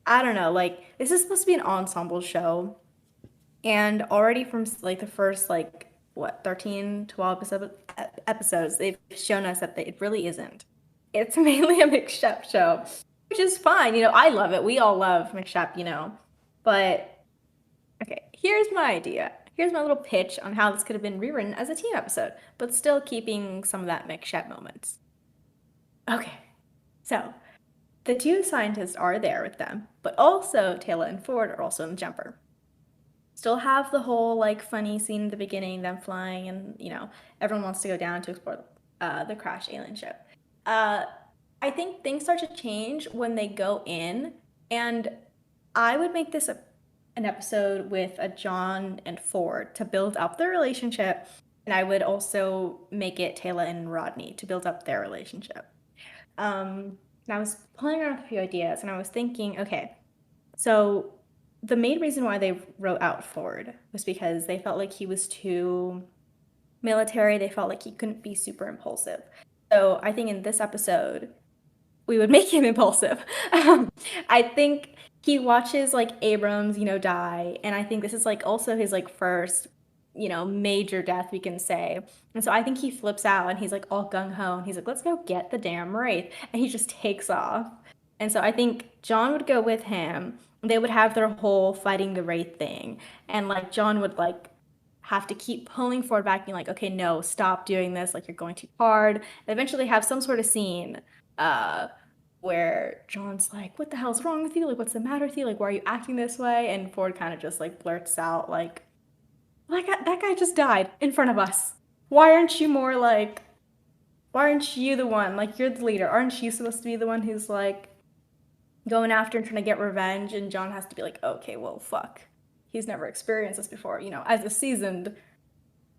I don't know, like this is supposed to be an ensemble show, and already from like the first like what 13, 12 episodes, they've shown us that it really isn't. It's mainly a mixed-up show, which is fine. You know, I love it. We all love mixed-up, you know, but okay, here's my idea. Here's my little pitch on how this could have been rewritten as a team episode, but still keeping some of that mixed-up moments. Okay, so the 2 scientists are there with them, but also Taylor and Ford are also in the jumper. Still have the whole like funny scene at the beginning, them flying, and you know everyone wants to go down to explore the crashed alien ship. I think things start to change when they go in, and I would make this an episode with a John and Ford to build up their relationship, and I would also make it Taylor and Rodney to build up their relationship. And I was playing around with a few ideas, and I was thinking, okay, so the main reason why they wrote out Ford was because they felt like he was too military. They felt like he couldn't be super impulsive. So I think in this episode, we would make him impulsive. I think he watches like Abrams, you know, die, and I think this is like also his like first, you know, major death we can say. And so I think he flips out and he's like all gung-ho and he's like, let's go get the damn Wraith, and he just takes off. And so I think John would go with him. They would have their whole fighting the Wraith thing, and like John would like have to keep pulling Ford back, being like, okay, no, stop doing this, like you're going too hard. And eventually have some sort of scene where John's like, what the hell's wrong with you? Like, what's the matter with you? Like, why are you acting this way? And Ford kind of just like blurts out like that guy just died in front of us. Why aren't you more like, why aren't you the one? Like, you're the leader. Aren't you supposed to be the one who's like going after and trying to get revenge? And John has to be like, okay, well, fuck. He's never experienced this before. You know, as a seasoned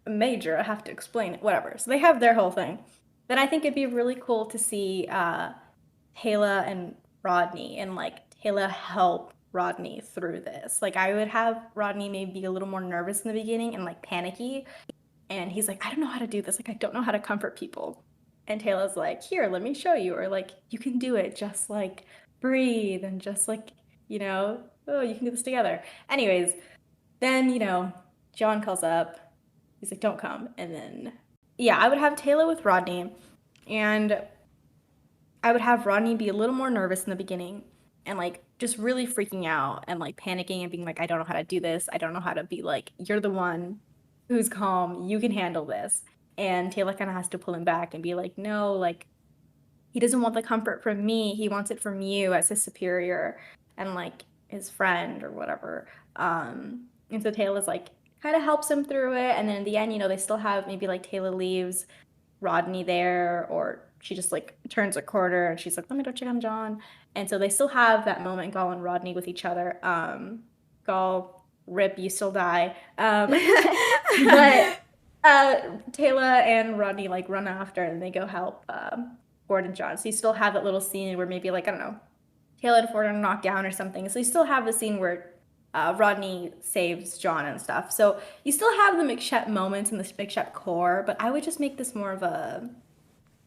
major, I have to explain it, whatever. So they have their whole thing. Then I think it'd be really cool to see Taylor and Rodney, and like Taylor help Rodney through this. Like I would have Rodney maybe be a little more nervous in the beginning and like panicky, and he's like, I don't know how to do this, like I don't know how to comfort people. And Taylor's like, here, let me show you, or like, you can do it, just like breathe and just like, you know, oh, you can do this together. Anyways, then, you know, John calls up, he's like, don't come. And then yeah, I would have Taylor with Rodney, And I would have Rodney be a little more nervous in the beginning and like just really freaking out and like panicking and being like, I don't know how to do this. I don't know how to be like, you're the one who's calm. You can handle this. And Taylor kind of has to pull him back and be like, no, like, he doesn't want the comfort from me. He wants it from you as his superior and like his friend or whatever. And so Taylor's like, kind of helps him through it. And then in the end, you know, they still have maybe like Taylor leaves Rodney there, or she just like turns a quarter and she's like, let me go check on John. And so they still have that moment, Gaul and Rodney with each other. Gaul, rip, you still die. But Taylor and Rodney like run after and they go help Ford and John. So you still have that little scene where maybe like, I don't know, Taylor and Ford are knocked down or something. So you still have the scene where Rodney saves John and stuff. So you still have the McShep moments and the McShep core, but I would just make this more of a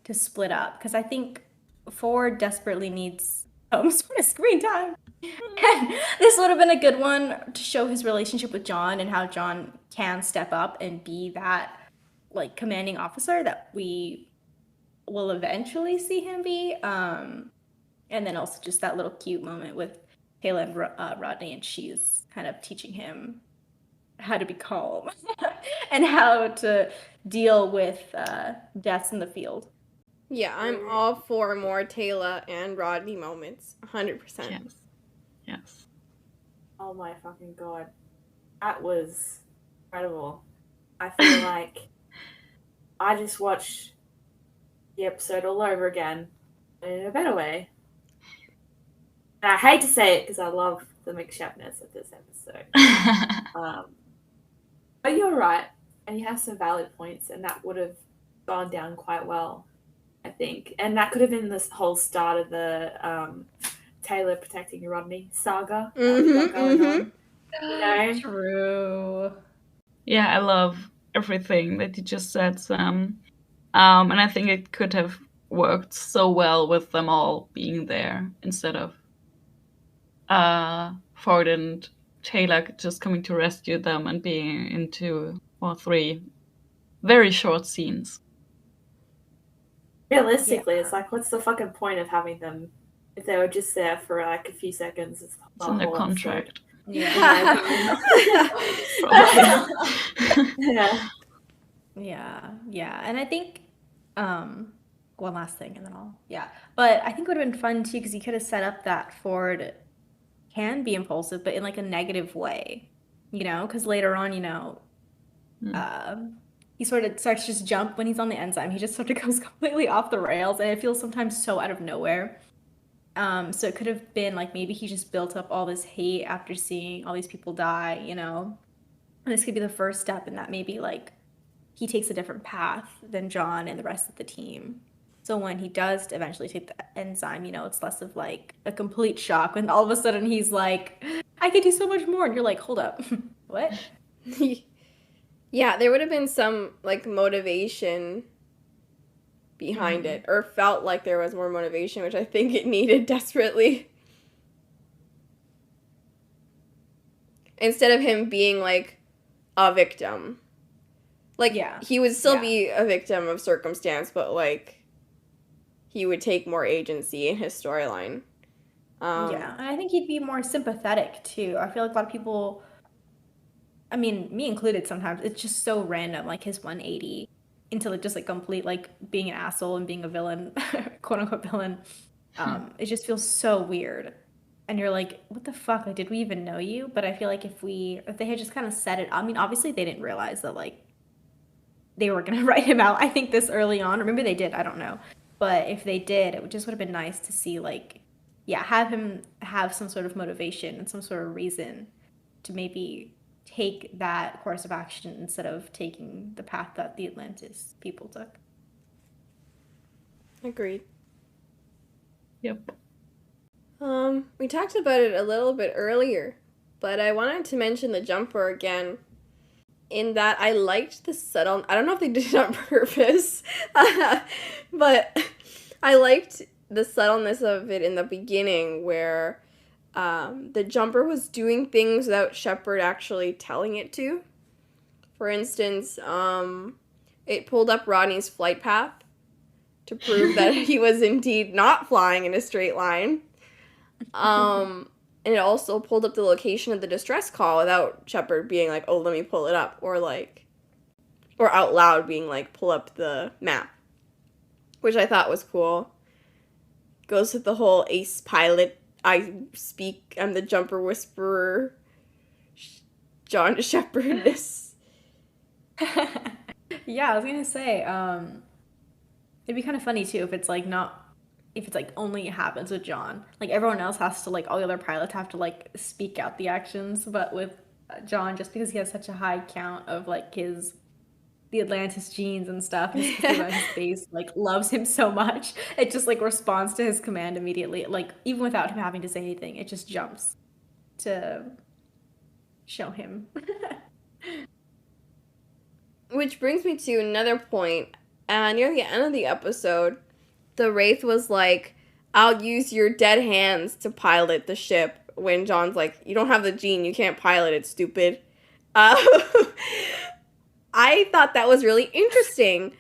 to split up because I think Ford desperately needs sort of screen time. And this would have been a good one to show his relationship with John and how John can step up and be that like commanding officer that we will eventually see him be. And then also just that little cute moment with Taylor and Rodney, and she's kind of teaching him how to be calm and how to deal with deaths in the field. Yeah, I'm all for more Taylor and Rodney moments. 100%. Yes. Yes. Oh my fucking god. That was incredible. I feel like I just watched the episode all over again in a better way. And I hate to say it because I love the McShepness of this episode. But you're right. And you have some valid points, and that would have gone down quite well, I think. And that could have been this whole start of the Taylor protecting Rodney saga. Going on, you know? True. Yeah, I love everything that you just said, Sam. And I think it could have worked so well with them all being there instead of Ford and Taylor just coming to rescue them and being in 2 or 3 very short scenes. Realistically, it's like, what's the fucking point of having them if they were just there for like a few seconds? It's in their contract. Yeah. Yeah. Yeah. And I think one last thing and then but I think it would have been fun too because you could have set up that Ford can be impulsive but in like a negative way, you know, because later on, you know, he sort of starts to just jump when he's on the enzyme. He just sort of goes completely off the rails and it feels sometimes so out of nowhere. So it could have been like maybe he just built up all this hate after seeing all these people die, you know, and this could be the first step in that maybe like he takes a different path than John and the rest of the team. So when he does eventually take the enzyme, you know, it's less of like a complete shock when all of a sudden he's like, I could do so much more. And you're like, hold up, what? Yeah, there would have been some like motivation behind it, or felt like there was more motivation, which I think it needed desperately. Instead of him being like a victim. Like, he would still be a victim of circumstance, but like he would take more agency in his storyline. And I think he'd be more sympathetic too. I feel like a lot of people, I mean, me included sometimes, it's just so random, like his 180 into like just like complete like being an asshole and being a villain, quote unquote villain. It just feels so weird. And you're like, what the fuck? Like, did we even know you? But I feel like if they had just kind of set it, I mean, obviously they didn't realize that like they were gonna write him out, I think, this early on. Or maybe they did, I don't know. But if they did, it just would have been nice to see like, have him have some sort of motivation and some sort of reason to maybe take that course of action instead of taking the path that the Atlantis people took. Agreed. Yep. We talked about it a little bit earlier, but I wanted to mention the jumper again, in that I liked the subtle, I don't know if they did it on purpose, but I liked the subtleness of it in the beginning where the jumper was doing things without Sheppard actually telling it to. For instance, it pulled up Rodney's flight path to prove that he was indeed not flying in a straight line. And it also pulled up the location of the distress call without Sheppard being like, oh, let me pull it up, or out loud being like, pull up the map, which I thought was cool. Goes with the whole ace pilot, I'm the jumper whisperer, John Sheppard-ness. Yeah, I was gonna say, it'd be kind of funny too if it's like only happens with John. Like everyone else has to, like, all the other pilots have to like speak out the actions, but with John, just because he has such a high count of like the Atlantis genes and stuff, and his base like loves him so much, it just like responds to his command immediately. Like even without him having to say anything, it just jumps to show him. Which brings me to another point. Near the end of the episode, the Wraith was like, I'll use your dead hands to pilot the ship, when John's like, you don't have the gene, you can't pilot it, stupid. I thought that was really interesting.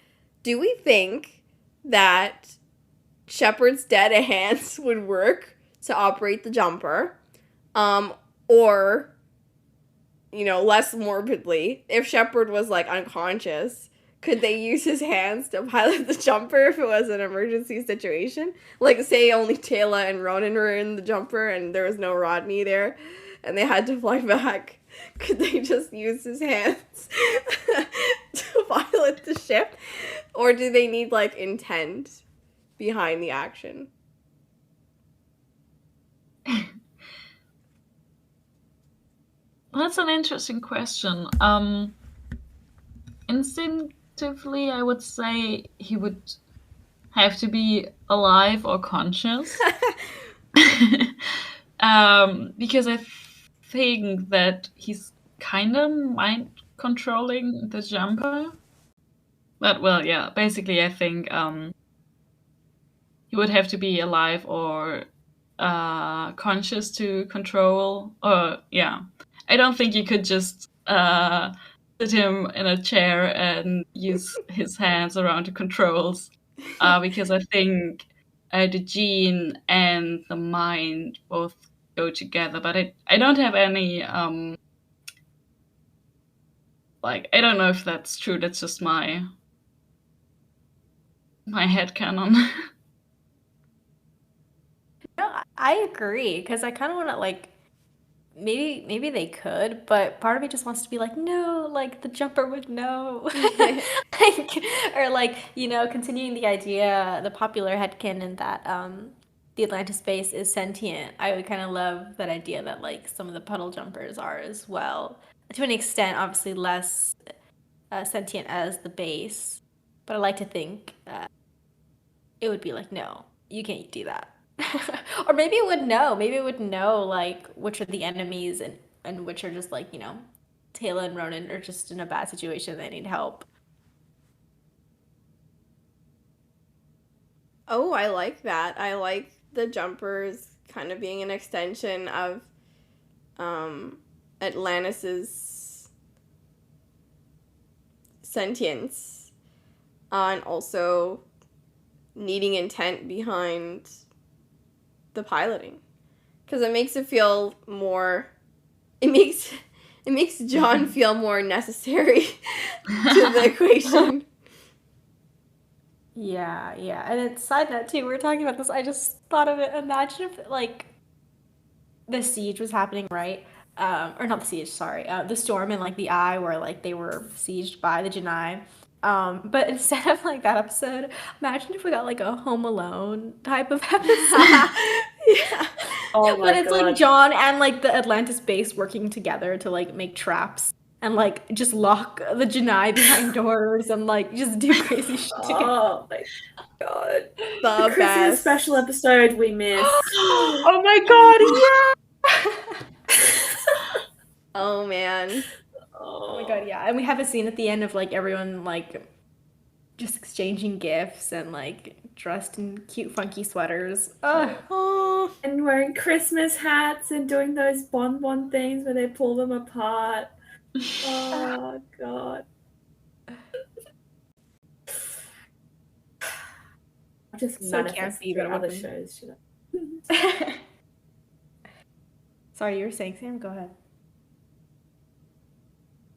Do we think that Sheppard's dead hands would work to operate the jumper? Or, less morbidly, if Sheppard was like unconscious, could they use his hands to pilot the jumper if it was an emergency situation? Like, say only Taylor and Ronan were in the jumper and there was no Rodney there and they had to fly back. Could they just use his hands to pilot the ship? Or do they need, like, intent behind the action? That's an interesting question. Instinctively, I would say he would have to be alive or conscious. Because I think that he's kind of mind controlling the jumper. But, well, yeah, basically I think he would have to be alive or conscious to control, or, yeah. I don't think you could just sit him in a chair and use his hands around the controls, because I think the gene and the mind both go together. But I don't have any, I don't know if that's true. That's just my headcanon. No, I agree, because I kind of want to, like, maybe they could, but part of me just wants to be like, no, like the jumper would know. Or like, continuing the idea, the popular headcanon that the Atlantis base is sentient. I would kind of love that idea that like some of the puddle jumpers are as well, to an extent, obviously less sentient as the base, but I like to think it would be like, no, you can't do that. Or maybe it would know like which are the enemies and which are just like, Taylor and Ronan are just in a bad situation, they need help. Oh, I like that. I like the jumpers kind of being an extension of Atlantis' sentience, and also needing intent behind the piloting, because it makes it feel more, it makes John feel more necessary to the equation. Yeah, and it's side note too, we were talking about this, I just thought of it, imagine if like the siege was happening, right? Or not the siege, sorry, the storm in like the Eye, where like they were sieged by the Janai. But instead of like that episode, imagine if we got like a Home Alone type of episode. Yeah. Oh my But it's God. like John and like the Atlantis base working together to like make traps and like just lock the Janai behind doors and like just do crazy shit together. Oh my God. The Christmas best. special episode we missed. Oh my God, yeah! Oh man. Oh my God, yeah. And we have a scene at the end of like everyone like just exchanging gifts and like dressed in cute funky sweaters. Ugh. Oh. And wearing Christmas hats and doing those bonbon things where they pull them apart. Oh God. Just So manifest campy, through but other with them. shows. Should I? Sorry, you were saying, Sam? Go ahead.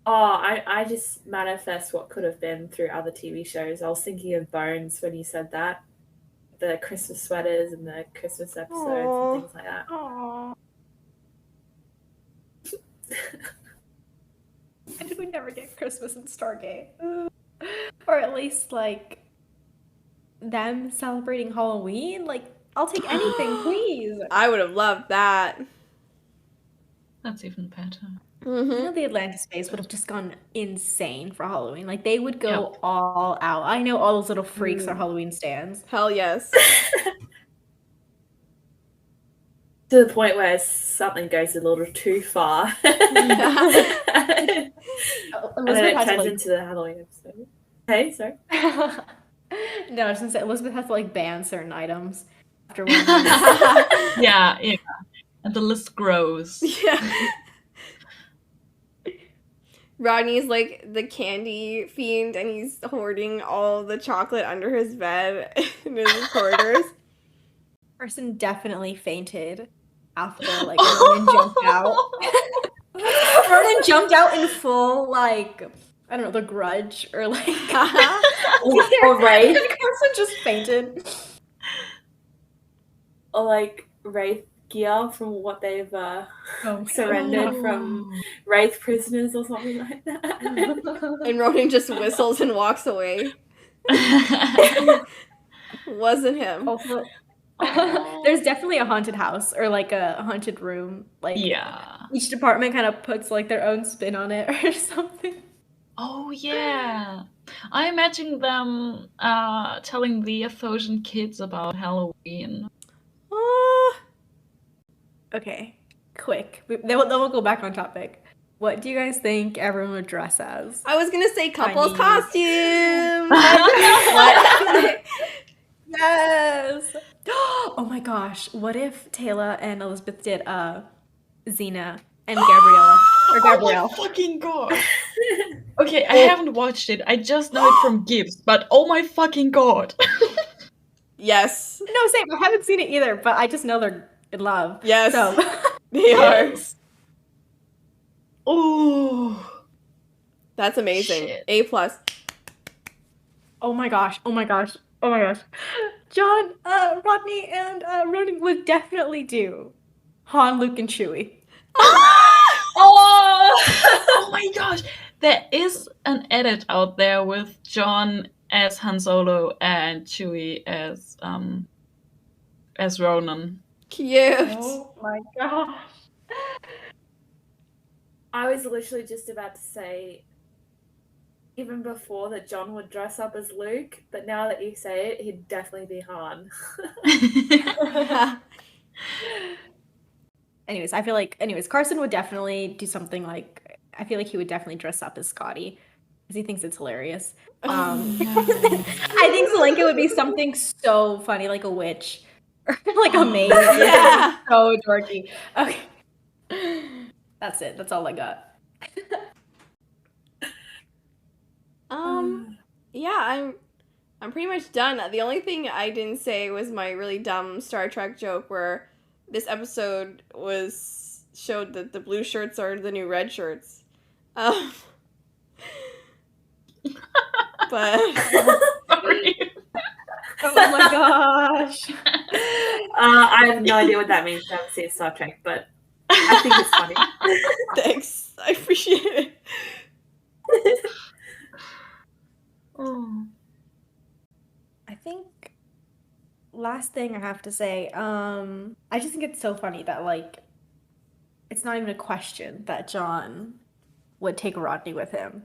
Oh, I just manifest what could have been through other TV shows. I was thinking of Bones when you said that. The Christmas sweaters and the Christmas episodes Aw. and things like that. Aww. Why did we never get Christmas in Stargate? Or at least, like, them celebrating Halloween? Like, I'll take anything, please. I would have loved that. That's even better. You know, the Atlantis space would have just gone insane for Halloween. Like, they would go Yep. all out. I know all those little freaks are Halloween stands. Hell yes. To the point where something goes a little too far. And then Elizabeth it has to, turns like... into the Halloween episode. Hey, sorry. No, I was gonna say Elizabeth has to, like, ban certain items after one. Yeah. And the list grows. Yeah. Rodney's like the candy fiend and he's hoarding all the chocolate under his bed in his quarters. Person definitely fainted after, like, Ronan jumped out. Ronan jumped out in full, like, I don't know, The Grudge or, like... Or Wraith. And Carson just fainted. Or like Wraith gear from what they've surrendered from Wraith prisoners or something like that. And Ronan just whistles and walks away. Wasn't him. Also, there's definitely a haunted house or, like, a haunted room. Like, Yeah. each department kind of puts, like, their own spin on it or something. Oh, yeah. I imagine them telling the Athosian kids about Halloween. Okay, quick. Then we'll go back on topic. What do you guys think everyone would dress as? I was gonna say couples Chinese. costume. Yes! Oh my gosh, what if Taylor and Elizabeth did Xena and Gabriella? Or Gabrielle. Oh my fucking god. Okay, I haven't watched it. I just know it from GIFs, but oh my fucking god. Yes. No, same. I haven't seen it either, but I just know they're in love. Yes. So. They are. Yes. Oh. That's amazing. Shit. A+. Oh my gosh. Oh my gosh. Oh my gosh. John, Rodney, and Ronan would definitely do Han, Luke, and Chewie. Oh my gosh. There is an edit out there with John as Han Solo and Chewie as Ronan. Cute. Oh my gosh. I was literally just about to say, even before, that John would dress up as Luke, but now that you say it, he'd definitely be Han. Anyways, Carson would definitely do something like, I feel like he would definitely dress up as Scotty because he thinks it's hilarious. I think Zelenka would be something so funny, like a witch or like a maid. Yeah. So dorky. Okay. That's it. That's all I got. Yeah, I'm pretty much done. The only thing I didn't say was my really dumb Star Trek joke where this episode showed that the blue shirts are the new red shirts. But Sorry. Oh my gosh. I have no idea what that means. I haven't seen Star Trek, but I think it's funny. thanks. I appreciate it. Oh. I think last thing I have to say, I just think it's so funny that, like, it's not even a question that John would take Rodney with him.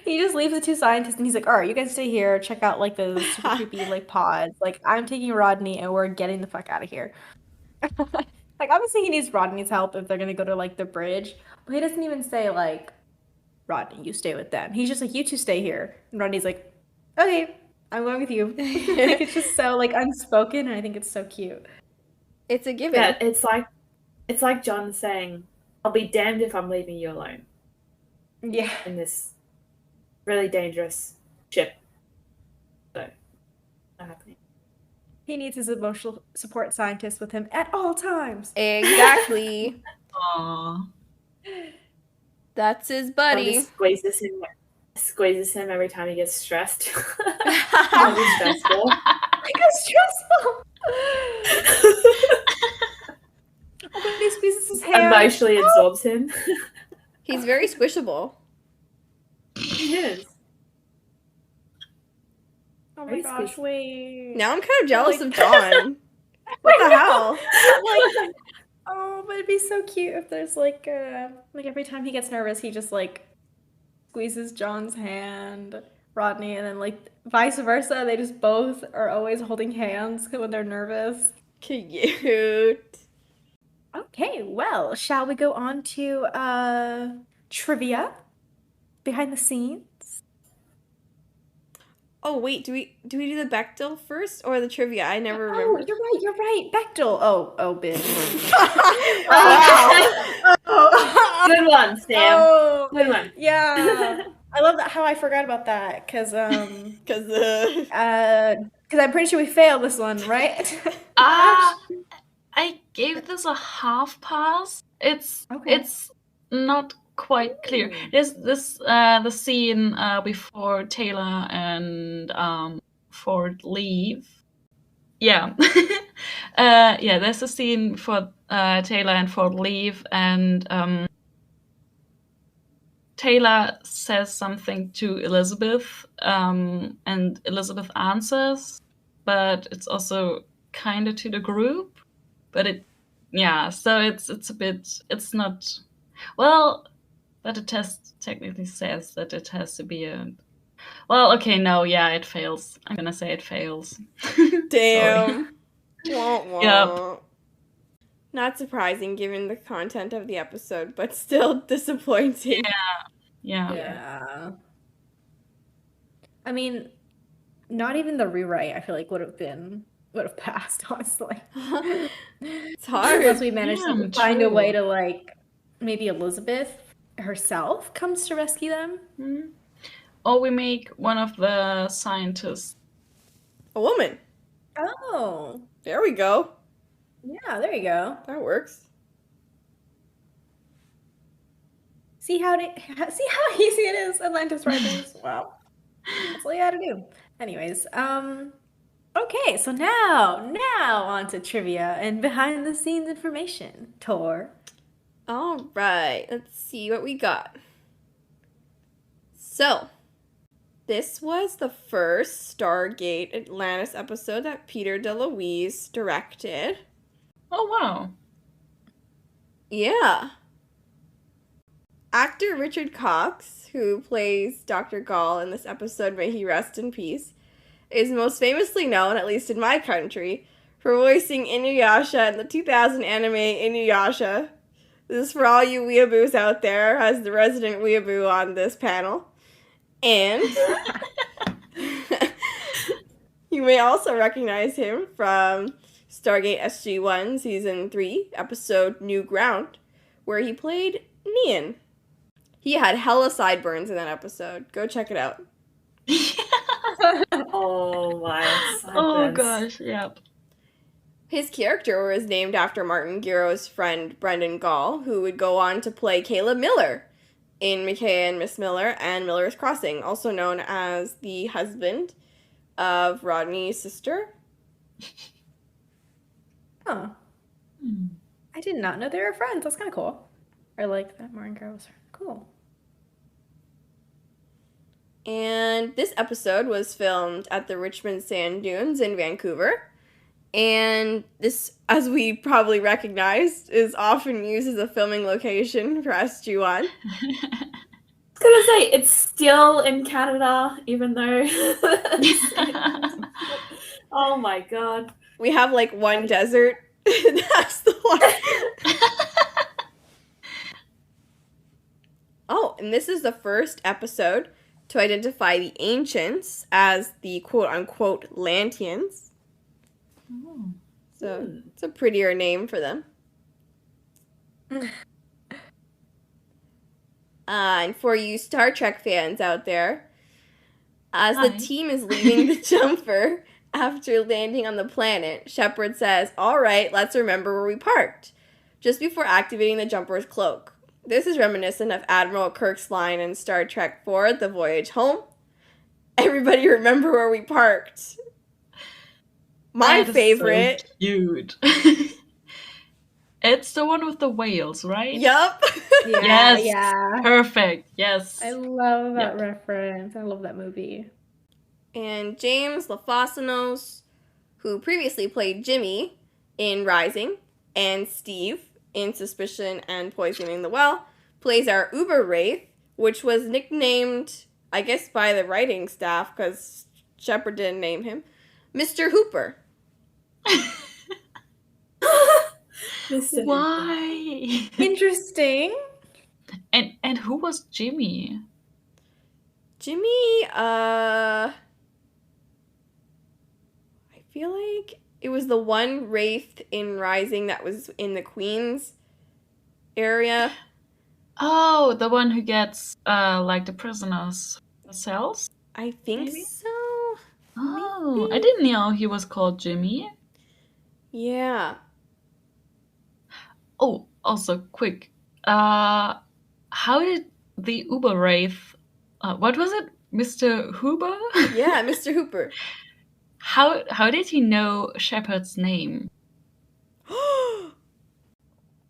He just leaves the two scientists and he's like, all right, you guys stay here, check out, like, the super creepy, like, pods. Like, I'm taking Rodney and we're getting the fuck out of here. Like, obviously he needs Rodney's help if they're gonna go to, like, the bridge, but he doesn't even say, like, Rodney, you stay with them. He's just like, you two stay here. And Rodney's like, okay, I'm going with you. Like, it's just so, like, unspoken, and I think it's so cute. It's a given. Yeah, it's like John saying, I'll be damned if I'm leaving you alone Yeah. in this really dangerous ship. So, not happening. He needs his emotional support scientist with him at all times. Exactly. Aw. That's his Wanda buddy. squeezes him every time he gets stressed. That'd be stressful. It's stressful. Oh, but he squeezes his hand. Emotionally absorbs him. He's very squishable. He is. Oh my Very gosh, squeezed. wait. Now I'm kind of jealous Like- of John. What the hell? Like, oh, but it'd be so cute if there's like every time he gets nervous, he just like squeezes John's hand, Rodney, and then like vice versa. They just both are always holding hands when they're nervous. Cute. Okay, well, shall we go on to trivia behind the scenes? Oh wait, do we do the Bechdel first or the trivia? I never Oh, remember. you're right. Bechdel. Oh, bitch. Good one, Sam. Oh, Good one. yeah. I love that how I forgot about that because Because I'm pretty sure we failed this one, right? I gave this a half pass. It's Okay. it's not quite clear. There's this the scene before Taylor and Ford leave. Yeah. Yeah, there's a scene for Taylor and Ford leave, and Taylor says something to Elizabeth, and Elizabeth answers, but it's also kind of to the group. But so it's a bit, it's not, well, but the test technically says that it has to be it fails. I'm gonna say it fails. damn. Wah, wah. Yep. Not surprising given the content of the episode, but still disappointing. Yeah. Yeah. I mean, not even the rewrite, I feel like would have passed, honestly. It's hard. Unless we managed to Yeah, find a true. way to like maybe Elizabeth herself comes to rescue them. Mhm. Or we make one of the scientists. A woman. Oh, There we go. yeah, there you go. That works. See how easy it is, Atlantis writers. Wow. That's all you gotta do. Anyways, okay, so now on to trivia and behind the scenes information. Tor. All right, let's see what we got. So, this was the first Stargate Atlantis episode that Peter DeLuise directed. Oh wow. Yeah. Actor Richard Cox, who plays Dr. Gall in this episode, may he rest in peace, is most famously known, at least in my country, for voicing Inuyasha in the 2000 anime Inuyasha. This is for all you weeaboos out there, as the resident weeaboo on this panel. And you may also recognize him from Stargate SG-1 Season 3, episode New Ground, where he played Neon. He had hella sideburns in that episode. Go check it out. Oh my. Oh Sideburns. gosh, yep. His character was named after Martin Giro's friend Brendan Gall, who would go on to play Caleb Miller in McKay and Miss Miller and Miller's Crossing, also known as the husband of Rodney's sister. Huh. I did not know they were friends. That's kind of cool. I like that Martin Girl was cool. And this episode was filmed at the Richmond Sand Dunes in Vancouver. And this, as we probably recognized, is often used as a filming location for SG-1. I was gonna say it's still in Canada, even though. Oh my god. We have like one desert. That's the one. Oh, and this is the first episode to identify the ancients as the quote-unquote Lantians. So it's a prettier name for them. And for you Star Trek fans out there, as the Hi. team is leaving the jumper After landing on the planet, Sheppard says, "All right, let's remember where we parked," just before activating the jumper's cloak. This is reminiscent of Admiral Kirk's line in Star Trek IV, The Voyage Home. Everybody remember where we parked. My That is favorite. So cute. It's the one with the whales, right? Yup. Yeah, Yes. yeah. Perfect. Yes. I love that Yeah. reference. I love that movie. And James Lafasanos, who previously played Jimmy in Rising, and Steve in Suspicion and Poisoning the Well, plays our Uber Wraith, which was nicknamed, I guess, by the writing staff, because Sheppard didn't name him, Mr. Hooper. Mr. Why? Interesting. And who was Jimmy? Jimmy, I feel like it was the one Wraith in Rising that was in the Queen's area. Oh, the one who gets like the prisoners' cells? I think Maybe? so. Oh, I didn't know he was called Jimmy. Yeah. Oh, also quick. How did the Uber Wraith, what was it? Mr. Huber? Yeah, Mr. Hooper. How did he know Shepherd's name?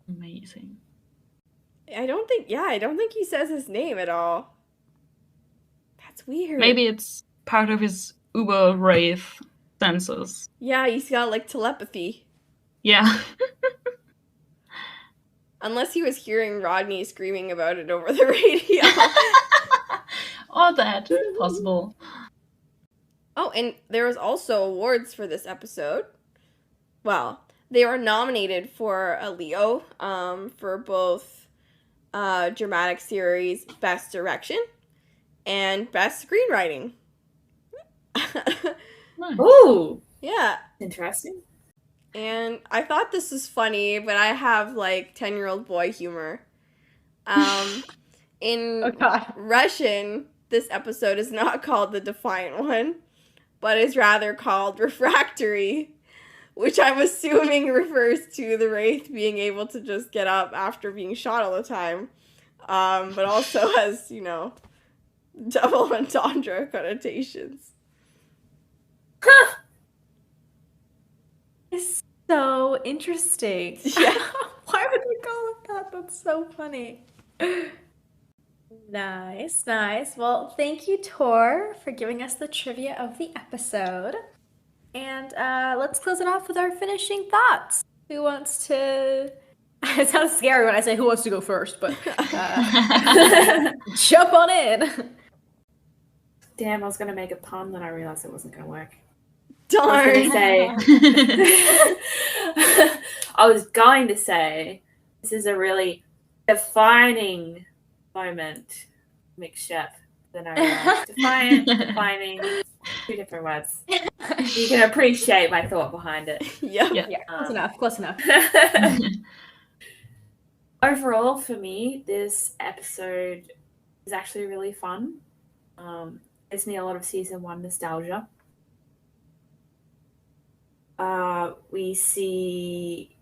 Amazing. I don't think he says his name at all. That's weird. Maybe it's part of his Uber Wraith senses. Yeah, he's got like telepathy. Yeah. Unless he was hearing Rodney screaming about it over the radio. Or that. Possible. Oh, and there was also awards for this episode. Well, they were nominated for a Leo for both dramatic series Best Direction and Best Screenwriting. Nice. Ooh, Yeah. interesting. And I thought this was funny, but I have like 10-year-old boy humor. In Oh God. Russian, this episode is not called the Defiant One, but is rather called Refractory, which I'm assuming refers to the Wraith being able to just get up after being shot all the time, but also has, double entendre connotations. It's so interesting. Yeah. Why would they call it that? That's so funny. Nice, nice. Well, thank you, Tor, for giving us the trivia of the episode. And let's close it off with our finishing thoughts. Who wants to... It sounds scary when I say who wants to go first, but jump on in. Damn, I was gonna make a pun, then I realized it wasn't gonna work. Darn. I was going to say this is a really defining moment, McShep. Then I realized defining, two different words. You can appreciate my thought behind it. Yep. Yeah. Yeah, close enough, close enough. Overall, for me, this episode is actually really fun. Gives me a lot of season 1 nostalgia. We see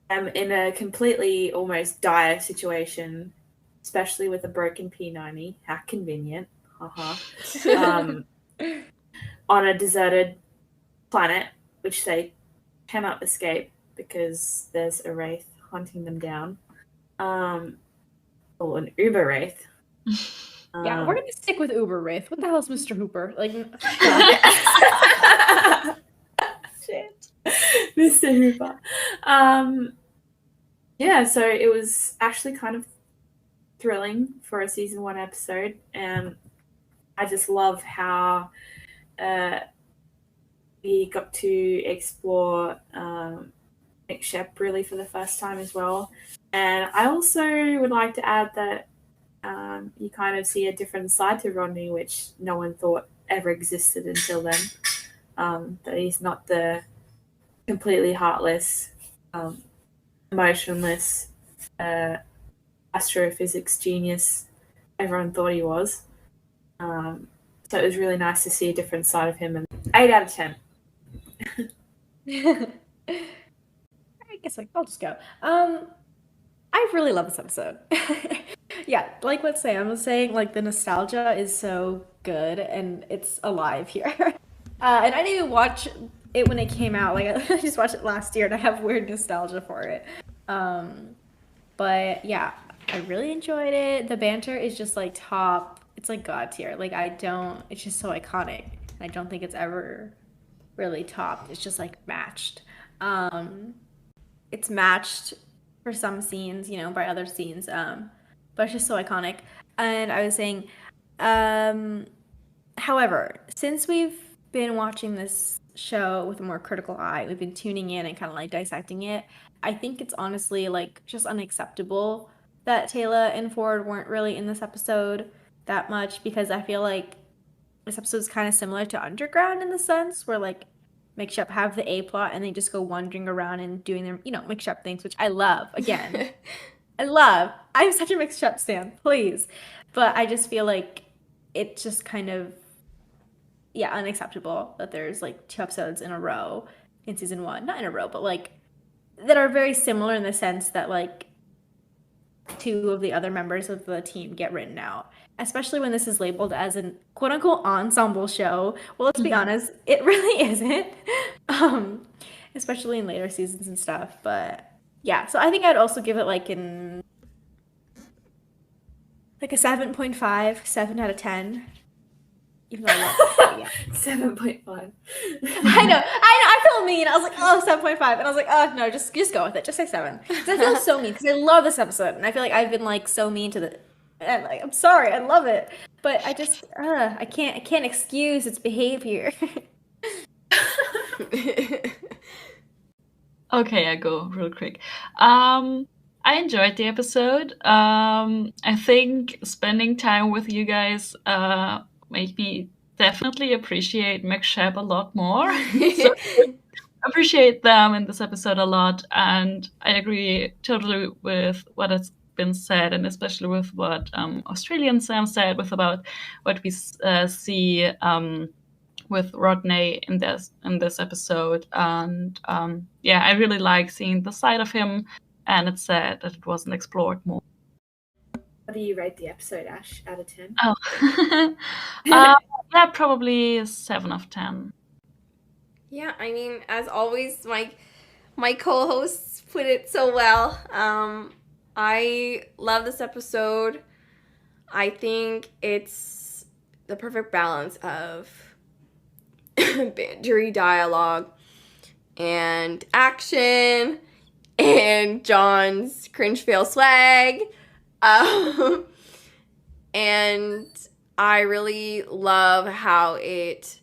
them in a completely almost dire situation, especially with a broken P90. How convenient. Haha. On a deserted planet, which they cannot escape because there's a Wraith hunting them down. Or an Uber Wraith. Yeah, we're gonna stick with Uber Wraith. What the hell is Mr. Hooper? Like, Shit. Mr. Hooper. Yeah, so it was actually kind of thrilling for a season 1 episode, and I just love how we got to explore McShep really for the first time as well. And I also would like to add that you kind of see a different side to Rodney, which no one thought ever existed until then. That he's not the completely heartless, emotionless astrophysics genius everyone thought he was. So it was really nice to see a different side of him. And 8 out of 10. I guess I'll just go. I really love this episode. Yeah, like what Sam was saying, like the nostalgia is so good and it's alive here. And I didn't even watch it when it came out. Like I just watched it last year and I have weird nostalgia for it. But yeah, I really enjoyed it. The banter is just like top. It's like God tier. Like it's just so iconic. I don't think it's ever really topped. It's just like matched. It's matched for some scenes, by other scenes. But it's just so iconic. And I was saying, however, since we've been watching this show with a more critical eye, we've been tuning in and kind of like dissecting it, I think it's honestly like just unacceptable that Taylor and Ford weren't really in this episode that much, because I feel like this episode is kind of similar to Underground in the sense where like Mix-Up have the A plot and they just go wandering around and doing their, Mix-Up things, which I love. Again, I'm such a Mix-Up stan, please. But I just feel like it's just kind of, unacceptable that there's like 2 episodes in a row in season 1. Not in a row, but like that are very similar in the sense that like 2 of the other members of the team get written out. Especially when this is labeled as an quote-unquote ensemble show. Well, let's be honest, it really isn't. Especially in later seasons and stuff. But yeah, so I think I'd also give it like a 7.5, 7 out of 10. Even though I love it, yeah. 7.5. I know. I feel mean. I was like, 7.5. And I was like, no, just go with it. Just say 7. Because I feel so mean. Because I love this episode. And I feel like I've been like so mean to the... And like, I'm sorry, I love it, but I just I can't excuse its behavior. Okay, I go real quick. I enjoyed the episode. I think spending time with you guys made me definitely appreciate Mix-Up a lot more. So appreciate them in this episode a lot, and I agree totally with what has been said, and especially with what Australian Sam said with about what we see with Rodney in this episode. And I really like seeing the side of him, and it's sad that it wasn't explored more. What do you rate the episode, Ash, out of 10? Probably 7 of 10. Yeah, I mean, as always, my co-hosts put it so well. I love this episode. I think it's the perfect balance of bantery dialogue and action and John's cringe fail swag. And I really love how it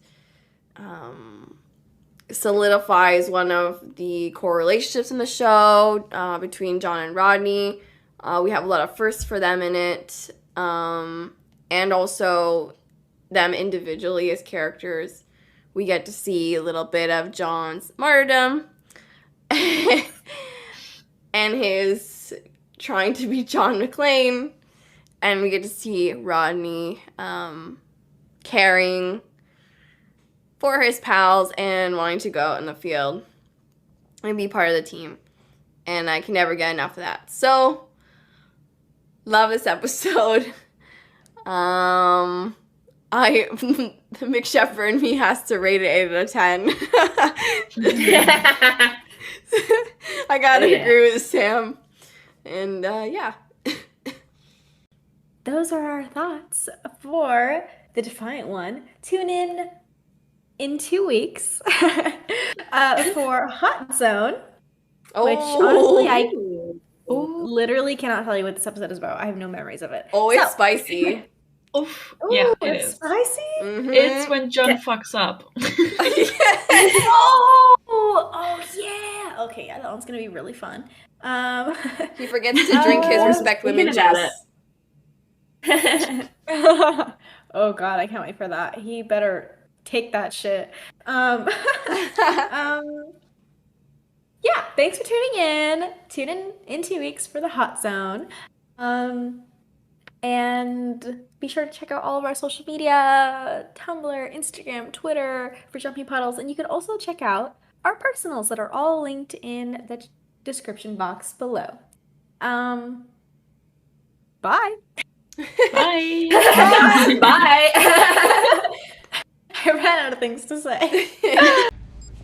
solidifies one of the core relationships in the show between John and Rodney. We have a lot of firsts for them in it, and also them individually as characters. We get to see a little bit of John's martyrdom and his trying to be John McClane, and we get to see Rodney caring for his pals and wanting to go out in the field and be part of the team. And I can never get enough of that. So, love this episode. The Mick Sheppard in me has to rate it 8 out of 10. I gotta agree with Sam. And Those are our thoughts for the Defiant One. Tune in 2 weeks for Hot Zone, which honestly I literally cannot tell you what this episode is about. I have no memories of it. Oh, it's spicy. Oof. Ooh, Yeah, it's is. spicy? Mm-hmm. It's when John fucks up. Oh yeah. Okay, yeah, that one's gonna be really fun. He forgets to drink his respect women juice. Oh god, I can't wait for that. He better take that shit. Yeah, thanks for tuning in. Tune in 2 weeks for the Hot Zone. And be sure to check out all of our social media, Tumblr, Instagram, Twitter for Jumpy Puddles. And you can also check out our personals that are all linked in the description box below. Bye. Bye. Bye. I ran out of things to say.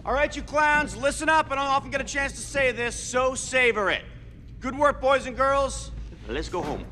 All right, you clowns, listen up. I don't often get a chance to say this, so savor it. Good work, boys and girls. Let's go home.